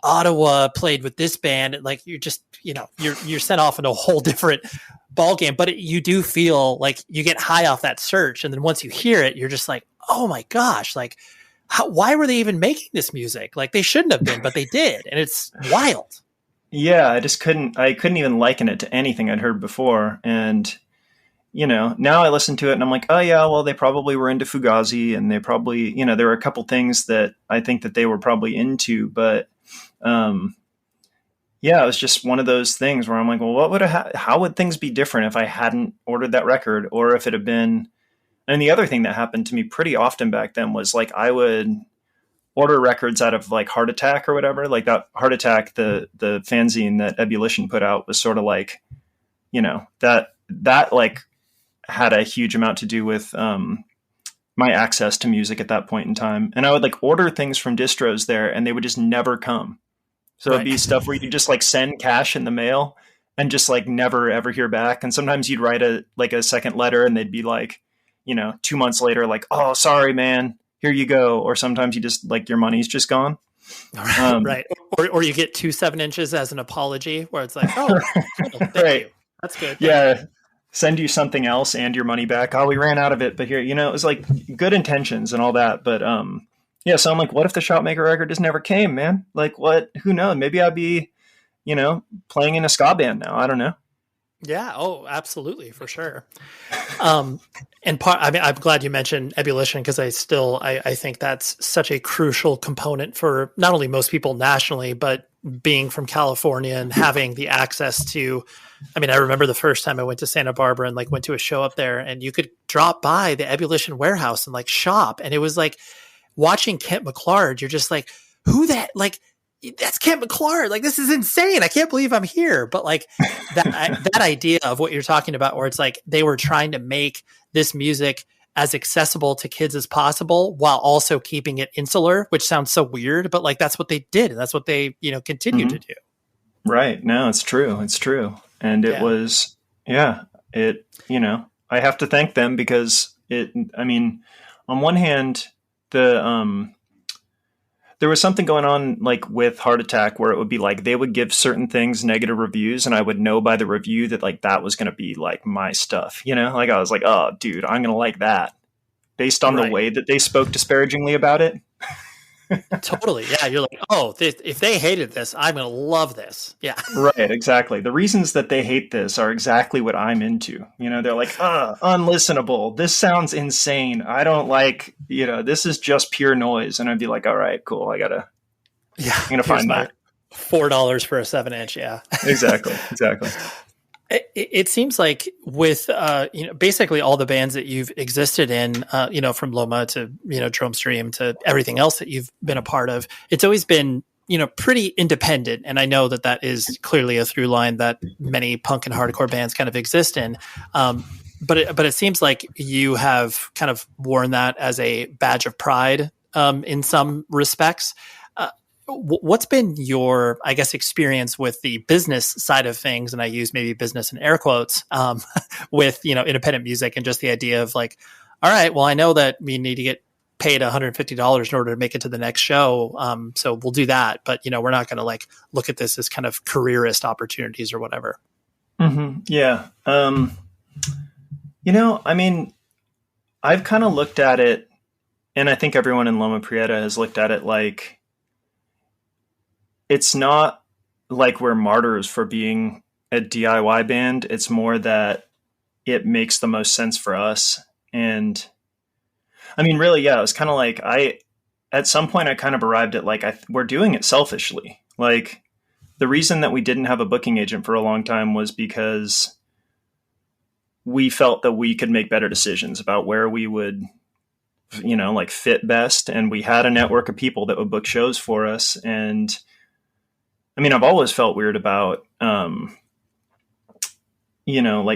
Ottawa played with this band, and like you're just, you know, you're sent off in a whole different ball game. But you do feel like you get high off that search, and then once you hear it, you're just like, oh my gosh, like why were they even making this music? Like they shouldn't have been, but they did, and it's wild. Yeah, I couldn't even liken it to anything I'd heard before, and you know, now I listen to it and I'm like, oh yeah, well, they probably were into Fugazi, and they probably, you know, there were a couple things that I think that they were probably into, but yeah, it was just one of those things where I'm like, well, how would things be different if I hadn't ordered that record, or if it had been, and the other thing that happened to me pretty often back then was like, I would order records out of like Heart Attack or whatever, like that Heart Attack, the fanzine that Ebullition put out was sort of like, you know, that like had a huge amount to do with my access to music at that point in time. And I would like order things from distros there, and they would just never come. So it'd be stuff where you just like send cash in the mail and just like never ever hear back. And sometimes you'd write a second letter, and they'd be like, you know, 2 months later, like, oh, sorry, man, here you go. Or sometimes you just like, your money's just gone. Right. Or you get 2 7-inches as an apology, where it's like, oh, thank you. That's good. Yeah. Send you something else and your money back. Oh, we ran out of it, but here, you know, it was like good intentions and all that. But yeah, so I'm like, what if the Shotmaker record just never came, man? Like, what? Who knows? Maybe I'd be, you know, playing in a ska band now. I don't know. Yeah. Oh, absolutely, for sure. And I mean, I'm glad you mentioned Ebullition, because I think that's such a crucial component for not only most people nationally, but being from California and having the access to, I mean, I remember the first time I went to Santa Barbara and like went to a show up there, and you could drop by the Ebullition warehouse and like shop. And it was like watching Kent McClard. You're just like, who that, like, that's Kent McClard. Like, this is insane. I can't believe I'm here. But like that idea of what you're talking about, where it's like they were trying to make this music as accessible to kids as possible while also keeping it insular, which sounds so weird, but like that's what they did, and that's what they, you know, continue to do. Right. No, it's true. It's true. And it was, it, you know, I have to thank them, because I mean, on one hand, there was something going on like with Heart Attack where it would be like, they would give certain things negative reviews, and I would know by the review that like, that was going to be like my stuff, you know, like I was like, oh dude, I'm going to like that based on the way that they spoke disparagingly about it. Totally. Yeah. You're like, oh, if they hated this, I'm going to love this. Yeah. Right. Exactly. The reasons that they hate this are exactly what I'm into. You know, they're like, unlistenable. This sounds insane. I don't like, you know, this is just pure noise. And I'd be like, all right, cool. I Yeah. I'm going to find that. $4 for a 7-inch. Yeah. Exactly. It seems like with, basically all the bands that you've existed in, from Loma to, Drum Stream to everything else that you've been a part of, it's always been, pretty independent. And I know that is clearly a through line that many punk and hardcore bands kind of exist in. But it seems like you have kind of worn that as a badge of pride in some respects. What's been your, I guess, experience with the business side of things? And I use maybe business in air quotes with, independent music and just the idea of like, all right, well, I know that we need to get paid $150 in order to make it to the next show. So we'll do that. But, we're not going to like look at this as kind of careerist opportunities or whatever. Mm-hmm. Yeah. I've kind of looked at it, and I think everyone in Loma Prieta has looked at it like, it's not like we're martyrs for being a DIY band. It's more that it makes the most sense for us. And really, yeah, it was kind of like at some point I kind of arrived at like, we're doing it selfishly. Like the reason that we didn't have a booking agent for a long time was because we felt that we could make better decisions about where we would, fit best. And we had a network of people that would book shows for us. And I've always felt weird about,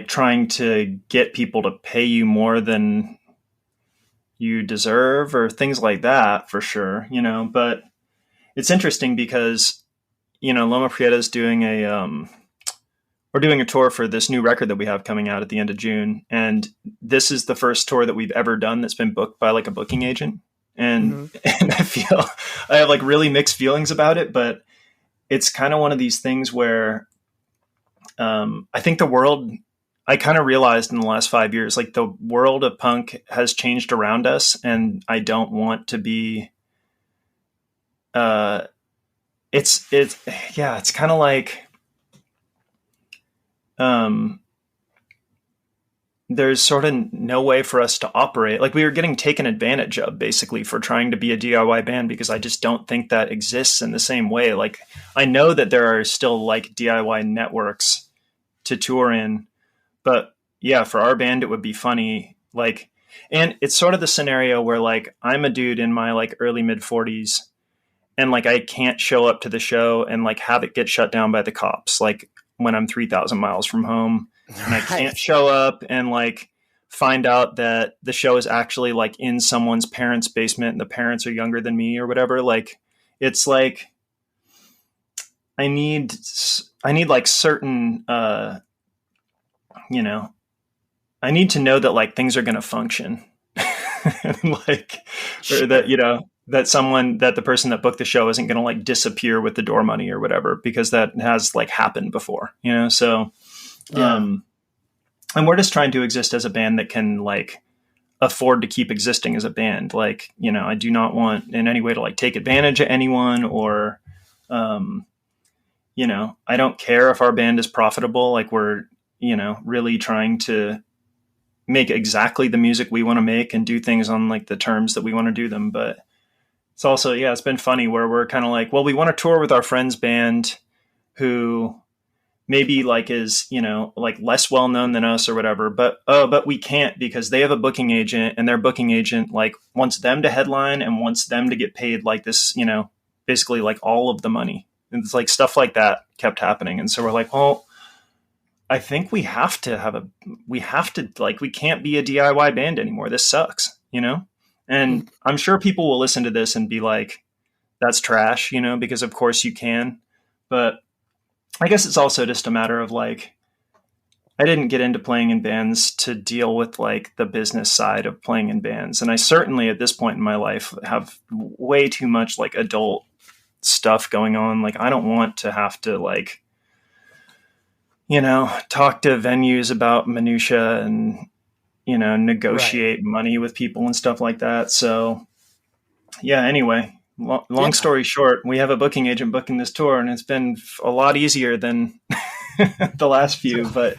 trying to get people to pay you more than you deserve or things like that for sure, but it's interesting because, Loma Prieta is doing we're doing a tour for this new record that we have coming out at the end of June. And this is the first tour that we've ever done that's been booked by like a booking agent. And, and I have like really mixed feelings about it, but it's kind of one of these things where I think I kind of realized in the last 5 years, like the world of punk has changed around us, and I don't want to be, it's kind of like, there's sort of no way for us to operate. Like we were getting taken advantage of basically for trying to be a DIY band, because I just don't think that exists in the same way. Like I know that there are still like DIY networks to tour in, but yeah, for our band, it would be funny. Like, and it's sort of the scenario where like, I'm a dude in my like early mid 40s and like, I can't show up to the show and like have it get shut down by the cops. Like when I'm 3,000 miles from home. And I can't show up and like find out that the show is actually like in someone's parents' basement and the parents are younger than me or whatever. Like, it's like, I need like certain, I need to know that like things are going to function. Like, or that, that the person that booked the show isn't going to like disappear with the door money or whatever, because that has like happened before, so. Yeah. And we're just trying to exist as a band that can like afford to keep existing as a band. Like, I do not want in any way to like take advantage of anyone or, I don't care if our band is profitable. Like we're, really trying to make exactly the music we want to make and do things on like the terms that we want to do them. But it's also, yeah, it's been funny where we're kind of like, well, we want to tour with our friend's band who maybe like is, like less well known than us or whatever, but we can't because they have a booking agent and their booking agent like wants them to headline and wants them to get paid like this, basically like all of the money. And it's like stuff like that kept happening. And so we're like, well, I think we have to we can't be a DIY band anymore. This sucks, and I'm sure people will listen to this and be like, that's trash, because of course you can, but I guess it's also just a matter of like, I didn't get into playing in bands to deal with like the business side of playing in bands. And I certainly at this point in my life have way too much like adult stuff going on. Like, I don't want to have to like, talk to venues about minutia and, negotiate money with people and stuff like that. So yeah, anyway. Long story short, we have a booking agent booking this tour, and it's been a lot easier than the last few. But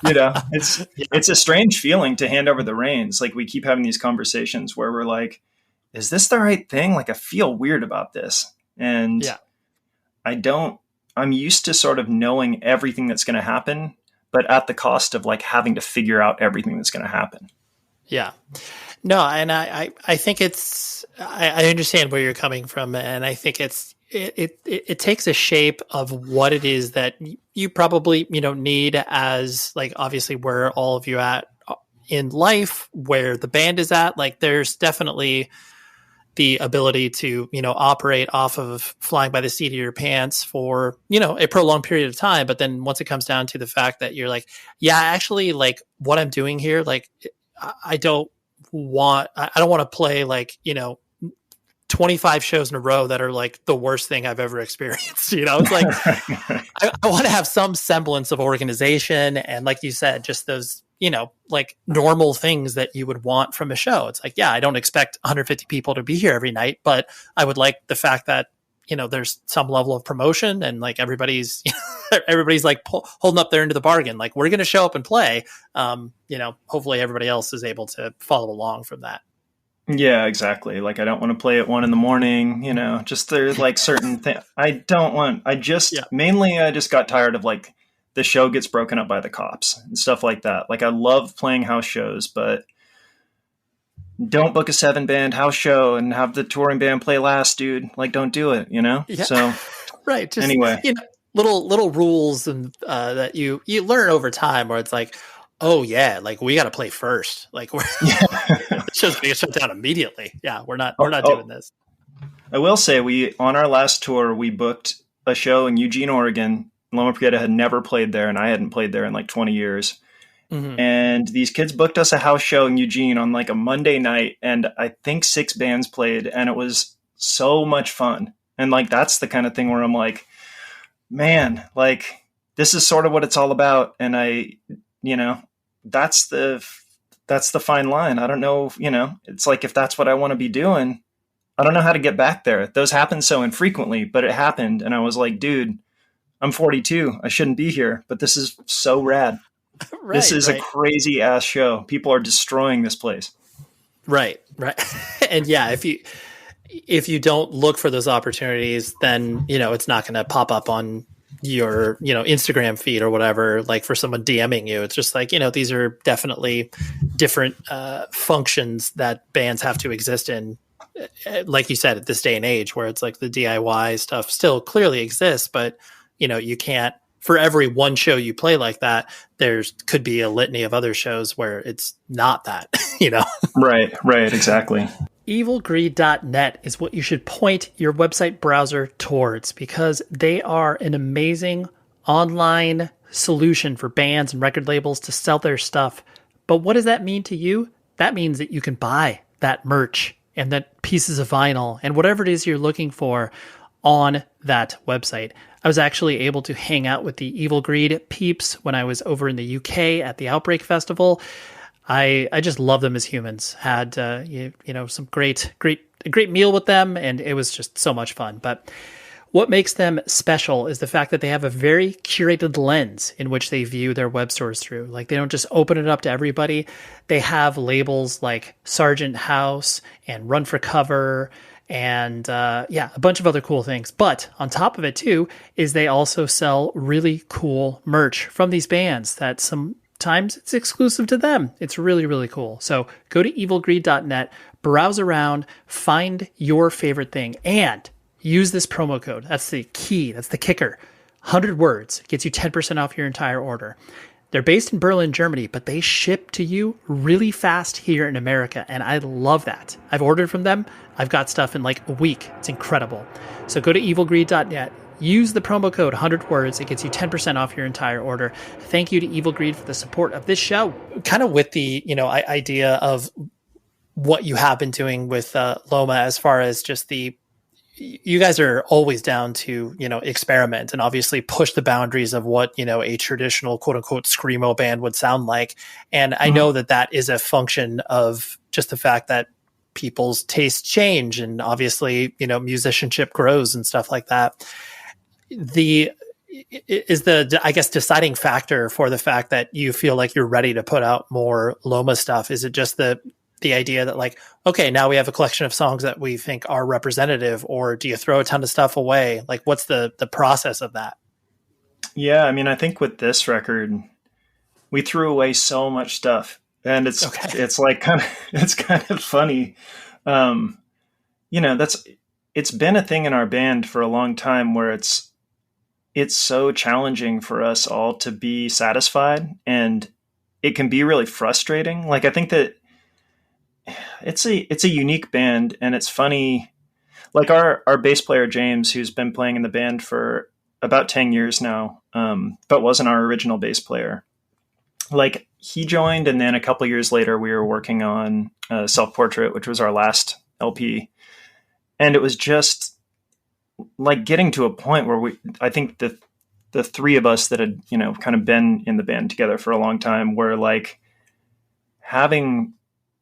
it's a strange feeling to hand over the reins. Like we keep having these conversations where we're like, "Is this the right thing?" Like I feel weird about this, And I'm used to sort of knowing everything that's going to happen, but at the cost of like having to figure out everything that's going to happen. Yeah. No, and I think I understand where you're coming from, and I think it takes a shape of what it is that you probably, need as, like, obviously where all of you at in life, where the band is at. Like, there's definitely the ability to, operate off of flying by the seat of your pants for, a prolonged period of time. But then once it comes down to the fact that you're like, yeah, actually, like, what I'm doing here, like, I don't want to play, like, 25 shows in a row that are like the worst thing I've ever experienced. It's like, I want to have some semblance of organization. And like you said, just those, like normal things that you would want from a show. It's like, yeah, I don't expect 150 people to be here every night, but I would like the fact that, there's some level of promotion and like everybody's like holding up their end of the bargain. Like, we're going to show up and play. Hopefully everybody else is able to follow along from that. Yeah, exactly. Like, I don't want to play at 1 a.m, just there's like certain things I just got tired of, like, the show gets broken up by the cops and stuff like that. Like, I love playing house shows, but don't book a 7-band house show and have the touring band play last, dude. Like, don't do it, Yeah. So right. Just, anyway, little rules and that you learn over time, where it's like, oh yeah, like, we got to play first. Like, we're show's gonna get shut down immediately. Yeah, we're not doing this. I will say, on our last tour, we booked a show in Eugene, Oregon. Loma Prieta had never played there, and I hadn't played there in like 20 years. Mm-hmm. And these kids booked us a house show in Eugene on like a Monday night, and I think 6 bands played, and it was so much fun. And like, that's the kind of thing where I'm like, man, like, this is sort of what it's all about. And that's the fine line. I don't know, it's like, if that's what I want to be doing, I don't know how to get back there. Those happen so infrequently, but it happened. And I was like, dude, I'm 42. I shouldn't be here, but this is so rad. Right, this is a crazy ass show. People are destroying this place. Right. And yeah, if you don't look for those opportunities, then, it's not going to pop up on your, Instagram feed or whatever, like for someone DMing you. It's just like, these are definitely different functions that bands have to exist in. Like you said, at this day and age, where it's like the DIY stuff still clearly exists, but you can't, for every one show you play like that, could be a litany of other shows where it's not that, Right, exactly. Evilgreed.net is what you should point your website browser towards, because they are an amazing online solution for bands and record labels to sell their stuff. But what does that mean to you? That means that you can buy that merch and that pieces of vinyl and whatever it is you're looking for on that website. I was actually able to hang out with the Evil Greed peeps when I was over in the UK at the Outbreak Festival. I just love them as humans. Had some great meal with them, and it was just so much fun. But what makes them special is the fact that they have a very curated lens in which they view their web stores through. Like, they don't just open it up to everybody. They have labels like Sargent House and Run for Cover and a bunch of other cool things. But on top of it too, is they also sell really cool merch from these bands that sometimes it's exclusive to them. It's really, really cool. So go to evilgreed.net, browse around, find your favorite thing, and use this promo code. That's the key. That's the kicker. 100 words gets you 10% off your entire order. They're based in Berlin, Germany, but they ship to you really fast here in America, and I love that. I've ordered from them. I've got stuff in like a week. It's incredible. So go to evilgreed.net. Use the promo code 100 words. It gets you 10% off your entire order. Thank you to Evil Greed for the support of this show. Kind of with the idea of what you have been doing with Loma, as far as just you guys are always down to, experiment and obviously push the boundaries of what, a traditional quote unquote screamo band would sound like. And I know that is a function of just the fact that people's tastes change and obviously, musicianship grows and stuff like that. I guess, deciding factor for the fact that you feel like you're ready to put out more Loma stuff? Is it just the the idea that like, okay, now we have a collection of songs that we think are representative, or do you throw a ton of stuff away? Like, what's the process of that? Yeah, I mean, I think with this record, we threw away so much stuff, and it's like it's kind of funny. It's been a thing in our band for a long time where it's so challenging for us all to be satisfied, and it can be really frustrating. Like, I think that it's a unique band, and it's funny. Like our bass player, James, who's been playing in the band for about 10 years now, but wasn't our original bass player. Like, he joined, and then a couple years later we were working on Self-Portrait, which was our last LP. And it was just like getting to a point where I think the three of us that had, kind of been in the band together for a long time were like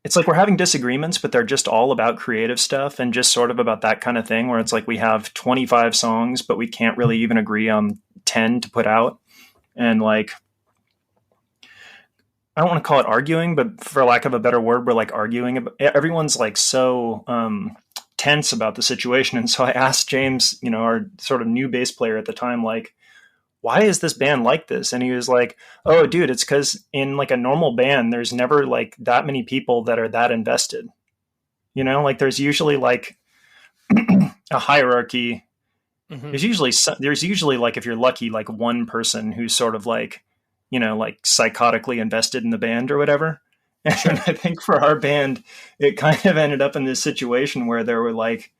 it's like we're having disagreements, but they're just all about creative stuff and just sort of about that kind of thing where it's like we have 25 songs, but we can't really even agree on 10 to put out. And like, I don't want to call it arguing, but for lack of a better word, we're like arguing. Everyone's like so tense about the situation. And so I asked James, our sort of new bass player at the time, like, why is this band like this? And he was like, oh, dude, it's because in like a normal band, there's never like that many people that are that invested. Like there's usually like a hierarchy. Mm-hmm. There's usually like, if you're lucky, like one person who's sort of like, like psychotically invested in the band or whatever. Sure. And I think for our band, it kind of ended up in this situation where there were like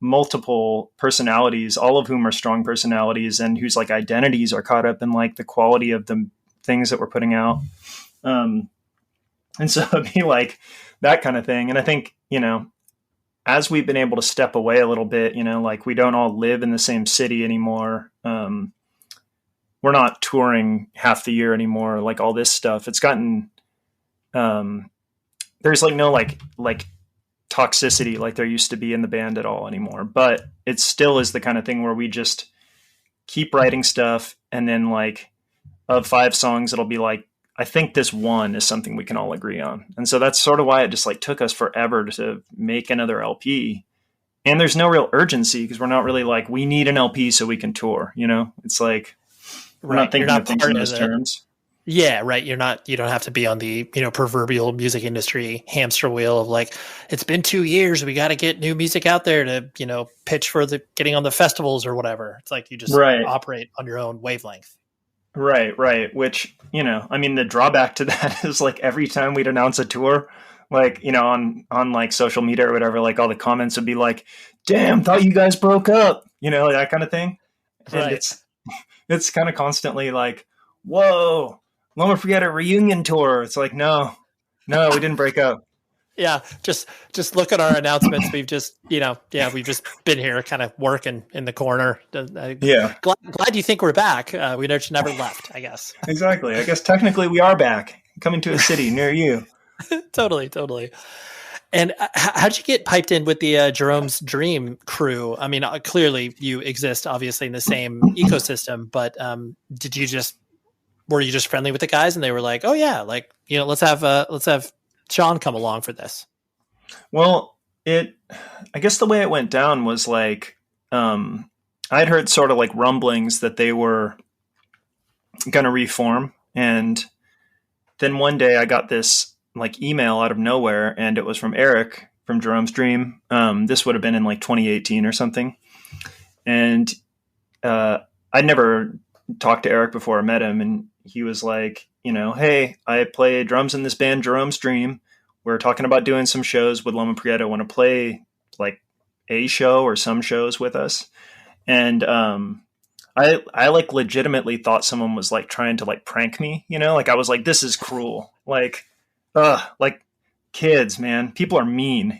multiple personalities, all of whom are strong personalities and whose like identities are caught up in like the quality of the things that we're putting out. And so it'd be like that kind of thing. And I think, as we've been able to step away a little bit, like we don't all live in the same city anymore. We're not touring half the year anymore. Like all this stuff, it's gotten, there's like no like toxicity like there used to be in the band at all anymore, but it still is the kind of thing where we just keep writing stuff. And then like of 5 songs, it'll be like, I think this one is something we can all agree on. And so that's sort of why it just like took us forever to make another LP. And there's no real urgency because we're not really like, we need an LP so we can tour, It's like, we're not thinking of things in those terms. Yeah, right. You don't have to be on the, proverbial music industry hamster wheel of like, it's been 2 years. We got to get new music out there to, pitch for getting on the festivals or whatever. It's like you just operate on your own wavelength. Right. Which, the drawback to that is like every time we'd announce a tour, like, on like social media or whatever, like all the comments would be like, damn, thought you guys broke up, that kind of thing. And it's kind of constantly like, whoa, Loma Prieta reunion tour. It's like, no, we didn't break up. Yeah. Just look at our announcements. We've just, we've just been here kind of working in the corner. Yeah. Glad you think we're back. We just never left, I guess. Exactly. I guess technically we are back, coming to a city near you. Totally. And how'd you get piped in with the Jerome's Dream crew? I mean, clearly you exist obviously in the same ecosystem, but were you just friendly with the guys and they were like, oh yeah, like, let's have Sean come along for this? Well, I guess the way it went down was like, I'd heard sort of like rumblings that they were going to reform. And then one day I got this like email out of nowhere, and it was from Eric from Jerome's Dream. This would have been in like 2018 or something. And I'd never talked to Eric before I met him. And he was like, hey, I play drums in this band, Jerome's Dream. We're talking about doing some shows with Loma Prieta. Want to play like a show or some shows with us? And I like legitimately thought someone was like trying to like prank me, like I was like, this is cruel. Like kids, man, people are mean,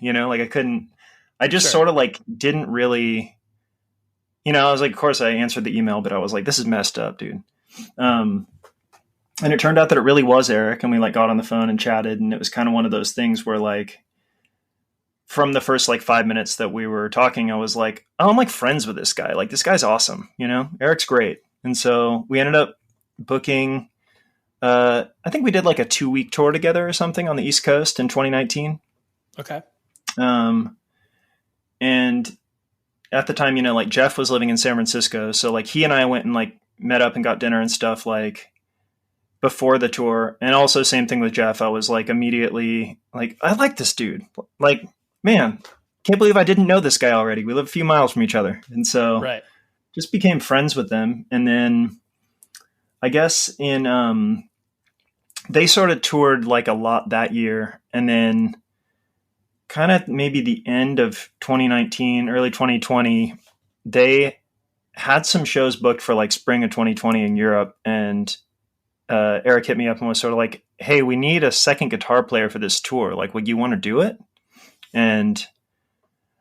I just sort of like didn't really, I was like, of course I answered the email, but I was like, this is messed up, dude. And it turned out that it really was Eric, and we like got on the phone and chatted, and it was kind of one of those things where like, from the first like 5 minutes that we were talking, I was like, oh, I'm like friends with this guy. Like, this guy's awesome. Eric's great. And so we ended up booking, I think we did like a 2-week tour together or something on the East Coast in 2019. Okay. And at the time, like Jeff was living in San Francisco. So like he and I went and like met up and got dinner and stuff like before the tour. And also same thing with Jeff. I was like immediately like, I like this dude. Like, man, can't believe I didn't know this guy already. We live a few miles from each other. And so just became friends with them. And then I guess they sort of toured like a lot that year. And then kind of maybe the end of 2019, early 2020, they had some shows booked for like spring of 2020 in Europe. And Eric hit me up and was sort of like, hey, we need a second guitar player for this tour. Like, would you want to do it? And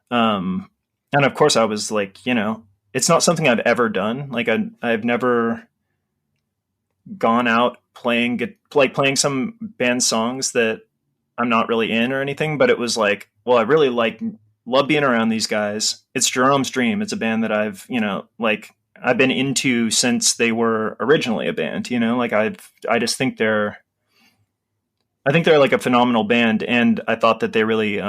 of course I was like, it's not something I've ever done. Like I've never gone out playing some band songs that I'm not really in or anything, but it was like, well, I really love being around these guys. It's Jerome's Dream. It's a band that I've been into since they were originally a band, I just think they're like a phenomenal band. And I thought that they really,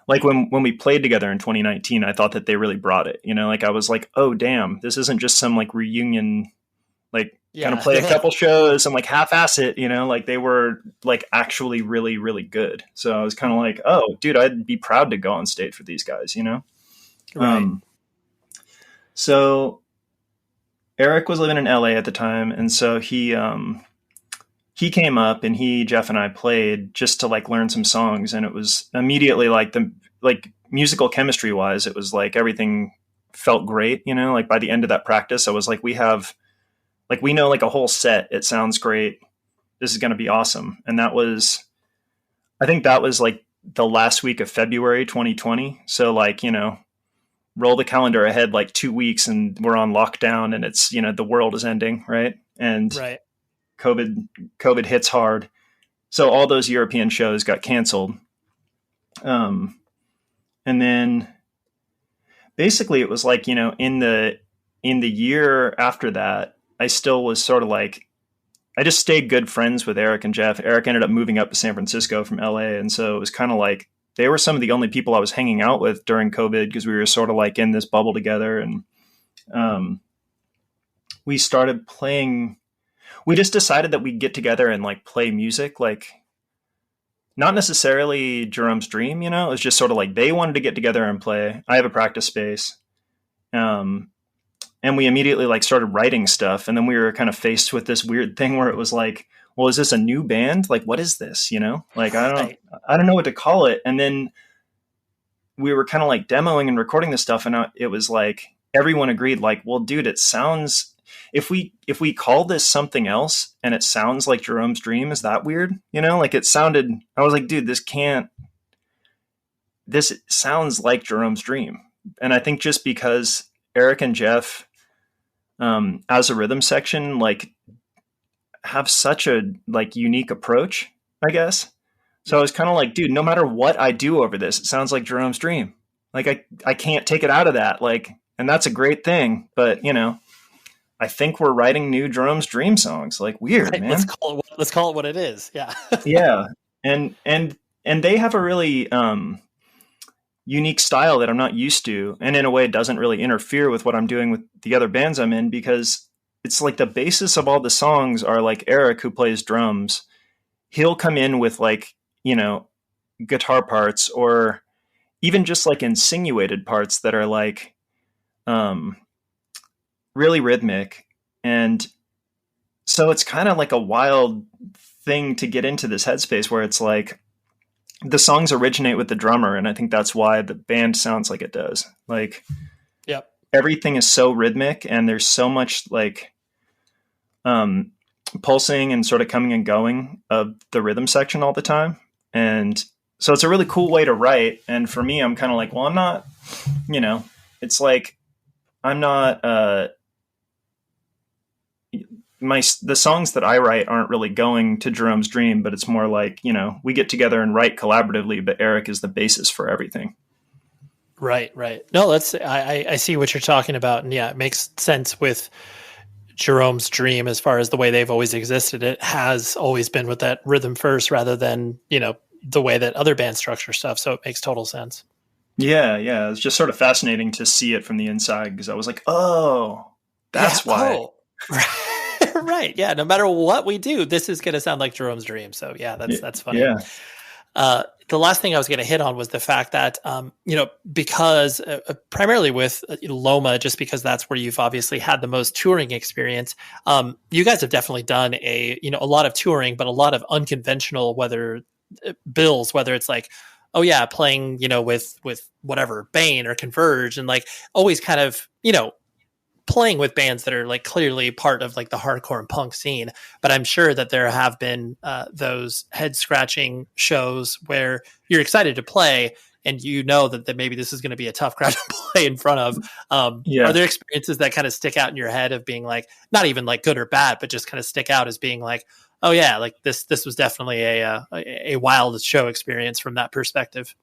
like when we played together in 2019, I thought that they really brought it, I was like, oh damn, this isn't just some like reunion, kind of play a couple shows and like half-ass it, like they were like actually really, really good. So I was kind of like, oh dude, I'd be proud to go on stage for these guys, Right. So Eric was living in LA at the time. And so he came up and Jeff and I played just to like learn some songs. And it was immediately like musical chemistry wise, it was like everything felt great, like by the end of that practice, I was like, we know like a whole set. It sounds great. This is going to be awesome. And I think that was like the last week of February, 2020. So like, roll the calendar ahead like 2 weeks and we're on lockdown and it's, the world is ending. Right. And COVID hits hard. So all those European shows got canceled. And then basically it was like, in the year after that, I still was sort of like, I just stayed good friends with Eric and Jeff. Eric ended up moving up to San Francisco from LA. And so it was kind of like, they were some of the only people I was hanging out with during COVID because we were sort of like in this bubble together. And we started playing, we just decided that we'd get together and like play music, like not necessarily Jerome's Dream, it was just sort of like they wanted to get together and play. I have a practice space. And we immediately like started writing stuff. And then we were kind of faced with this weird thing where it was like, well, is this a new band? Like, what is this? Like, I don't know what to call it. And then we were kind of like demoing and recording this stuff. And it was like, everyone agreed like, well, dude, it sounds, if we call this something else and it sounds like Jerome's Dream, is that weird? Like it sounded, I was like, dude, this sounds like Jerome's Dream. And I think just because Eric and Jeff, as a rhythm section, like have such a like unique approach, I guess. So I was kind of like, dude, no matter what I do over this, it sounds like Jerome's Dream. Like I can't take it out of that. Like, and that's a great thing, but I think we're writing new Jerome's Dream songs. Like weird, man. Let's call it what it is. Yeah. Yeah. And they have a really, unique style that I'm not used to. And in a way, it doesn't really interfere with what I'm doing with the other bands I'm in, because it's like the basis of all the songs are like Eric, who plays drums. He'll come in with like, guitar parts or even just like insinuated parts that are like, really rhythmic. And so it's kind of like a wild thing to get into this headspace where it's like, the songs originate with the drummer, and I think that's why the band sounds like it does. Like, yep, everything is so rhythmic, and there's so much like pulsing and sort of coming and going of the rhythm section all the time. And so it's a really cool way to write. And for me, I'm kind of like, well, I'm not, it's like I'm not. The songs that I write aren't really going to Jerome's Dream, but it's more like, we get together and write collaboratively, but Eric is the basis for everything. Right. No, I see what you're talking about. And yeah, it makes sense with Jerome's Dream as far as the way they've always existed. It has always been with that rhythm first rather than, the way that other bands structure stuff. So it makes total sense. Yeah. It's just sort of fascinating to see it from the inside, because I was like, oh, that's why. Oh. Right. Yeah. No matter what we do, this is going to sound like Jerome's dream. So yeah, that's funny. Yeah. The last thing I was going to hit on was the fact that, because primarily with Loma, just because that's where you've obviously had the most touring experience, you guys have definitely done a lot of touring, but a lot of unconventional bills, whether it's like, oh yeah, playing, with whatever Bane or Converge, and like always kind of, playing with bands that are like clearly part of like the hardcore and punk scene. But I'm sure that there have been those head scratching shows where you're excited to play and that maybe this is going to be a tough crowd to play in front of. Are there experiences that kind of stick out in your head of being like, not even like good or bad, but just kind of stick out as being like, oh yeah, like this was definitely a wild show experience from that perspective?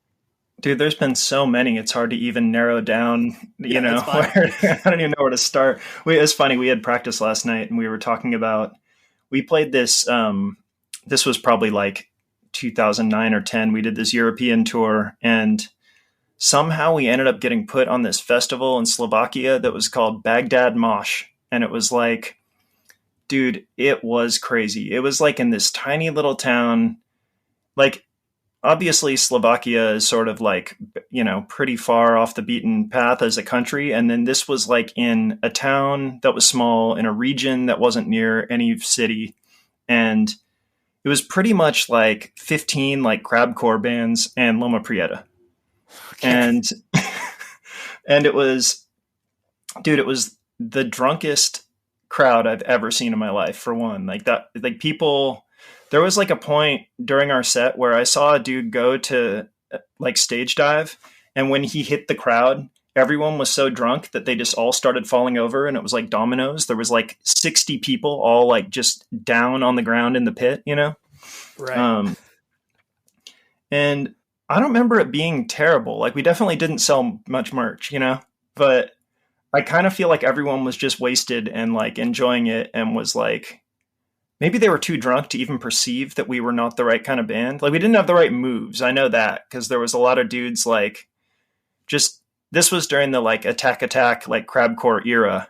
Dude, there's been so many, it's hard to even narrow down, I don't even know where to start. It's funny, we had practice last night and we were talking about, we played this, this was probably like 2009 or 10. We did this European tour, and somehow we ended up getting put on this festival in Slovakia that was called Baghdad Mosh. And it was like, dude, it was crazy. It was like in this tiny little town, like, obviously, Slovakia is sort of like, pretty far off the beaten path as a country. And then this was like in a town that was small, in a region that wasn't near any city. And it was pretty much like 15 like crabcore bands and Loma Prieta. Okay. And it was, dude, it was the drunkest crowd I've ever seen in my life, for one. Like that, like people... There was like a point during our set where I saw a dude go to like stage dive, and when he hit the crowd, everyone was so drunk that they just all started falling over, and it was like dominoes. There was like 60 people all like just down on the ground in the pit, Right. And I don't remember it being terrible. Like we definitely didn't sell much merch, but I kind of feel like everyone was just wasted and like enjoying it, and was like, maybe they were too drunk to even perceive that we were not the right kind of band. Like we didn't have the right moves. I know that because there was a lot of dudes like this was during the like attack, like crabcore era,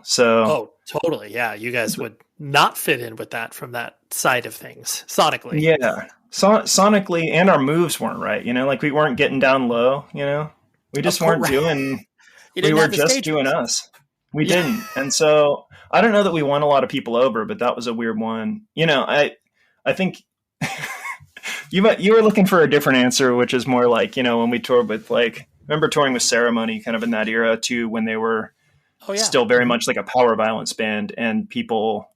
so. Oh, totally. Yeah. You guys would not fit in with that from that side of things sonically. Yeah. Sonically, and our moves weren't right. Like we weren't getting down low, we just weren't doing, we were just doing us. We didn't. And so I don't know that we won a lot of people over, but that was a weird one. I think you were looking for a different answer, which is more like, when we toured with like, I remember touring with Ceremony kind of in that era too, when they were still very much like a power violence band, and people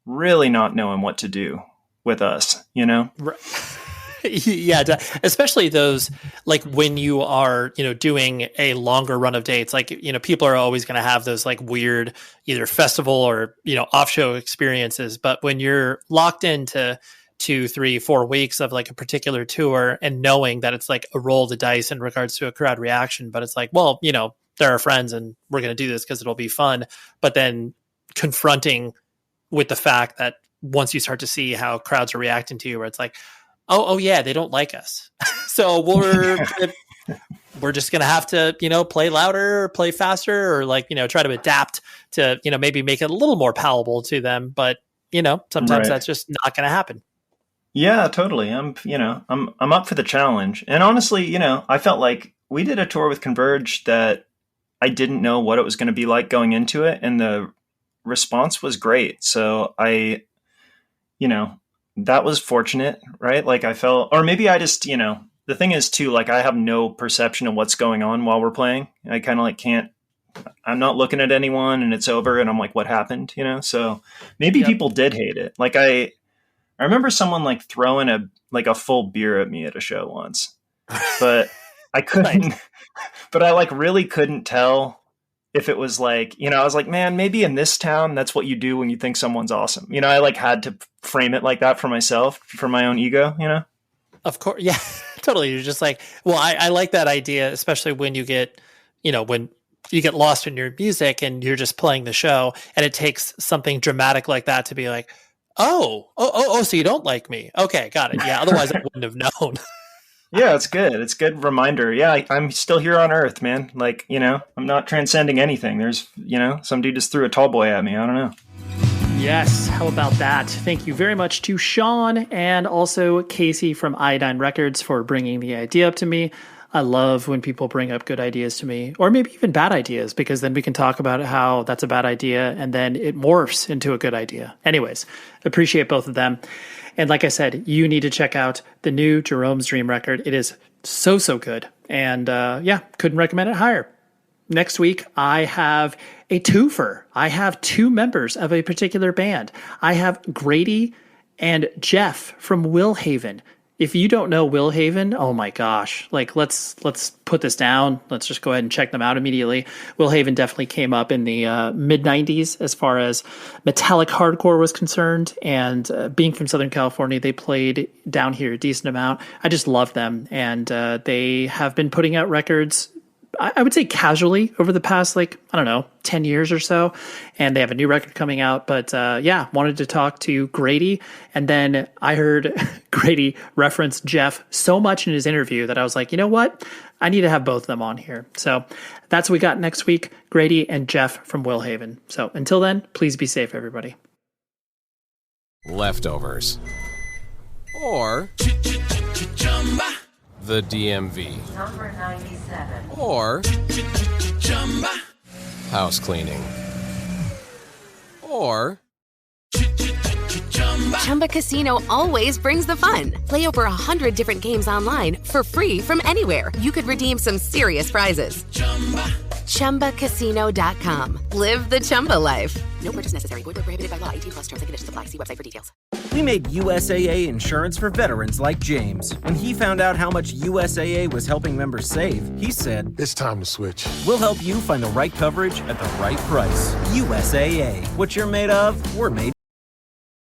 really not knowing what to do with us, Right. Yeah, especially those, like when you are, doing a longer run of dates, like, people are always going to have those like weird either festival or, off show experiences. But when you're locked into 2, 3, 4 weeks of like a particular tour, and knowing that it's like a roll of the dice in regards to a crowd reaction, but it's like, well, they're our friends and we're going to do this because it'll be fun. But then confronting with the fact that once you start to see how crowds are reacting to you, where it's like, oh yeah, they don't like us. So we're just going to have to, play louder or play faster, or like, try to adapt to, maybe make it a little more palatable to them. But, sometimes that's just not going to happen. Yeah, totally. I'm up for the challenge. And honestly, I felt like we did a tour with Converge that I didn't know what it was going to be like going into it, and the response was great. So that was fortunate, right? Like I felt, or maybe I just, the thing is too, like I have no perception of what's going on while we're playing. I kind of like I'm not looking at anyone, and it's over and I'm like, what happened? So maybe people did hate it. Like I remember someone like throwing a full beer at me at a show once, but I couldn't, but I like really couldn't tell if it was like, I was like, man, maybe in this town, that's what you do when you think someone's awesome. I like had to frame it like that for myself, for my own ego, Of course. Yeah, totally. You're just like, well, I like that idea, especially when you get, when you get lost in your music and you're just playing the show, and it takes something dramatic like that to be like, Oh, so you don't like me. Okay, got it. Yeah, otherwise I wouldn't have known. Yeah, it's good. It's a good reminder. Yeah, I'm still here on Earth, man. Like, I'm not transcending anything. There's, some dude just threw a tall boy at me. I don't know. Yes, how about that? Thank you very much to Sean and also Casey from Iodine Records for bringing the idea up to me. I love when people bring up good ideas to me, or maybe even bad ideas, because then we can talk about how that's a bad idea and then it morphs into a good idea. Anyways, appreciate both of them. And like I said, you need to check out the new Jerome's Dream record. It is so good. And couldn't recommend it higher. Next week, I have a twofer. I have two members of a particular band. I have Grady and Jeff from Willhaven. If you don't know Willhaven, oh my gosh, like let's put this down. Let's just go ahead and check them out immediately. Willhaven definitely came up in the mid-90s as far as metallic hardcore was concerned. And being from Southern California, they played down here a decent amount. I just love them. And they have been putting out records, I would say casually over the past, 10 years or so. And they have a new record coming out. But wanted to talk to Grady. And then I heard Grady reference Jeff so much in his interview that I was like, you know what? I need to have both of them on here. So that's what we got next week, Grady and Jeff from Willhaven. So until then, please be safe, everybody. Leftovers. Or the DMV. Number 97. Or house cleaning. Or Chumba Casino always brings the fun. Play over 100 different games online for free from anywhere. You could redeem some serious prizes. ChumbaCasino.com. Live the Chumba life. No purchase necessary. Void where prohibited by law. 18+ terms and conditions apply. See website for details. We made USAA insurance for veterans like James. When he found out how much USAA was helping members save, he said, "It's time to switch. We'll help you find the right coverage at the right price. USAA. What you're made of, we're made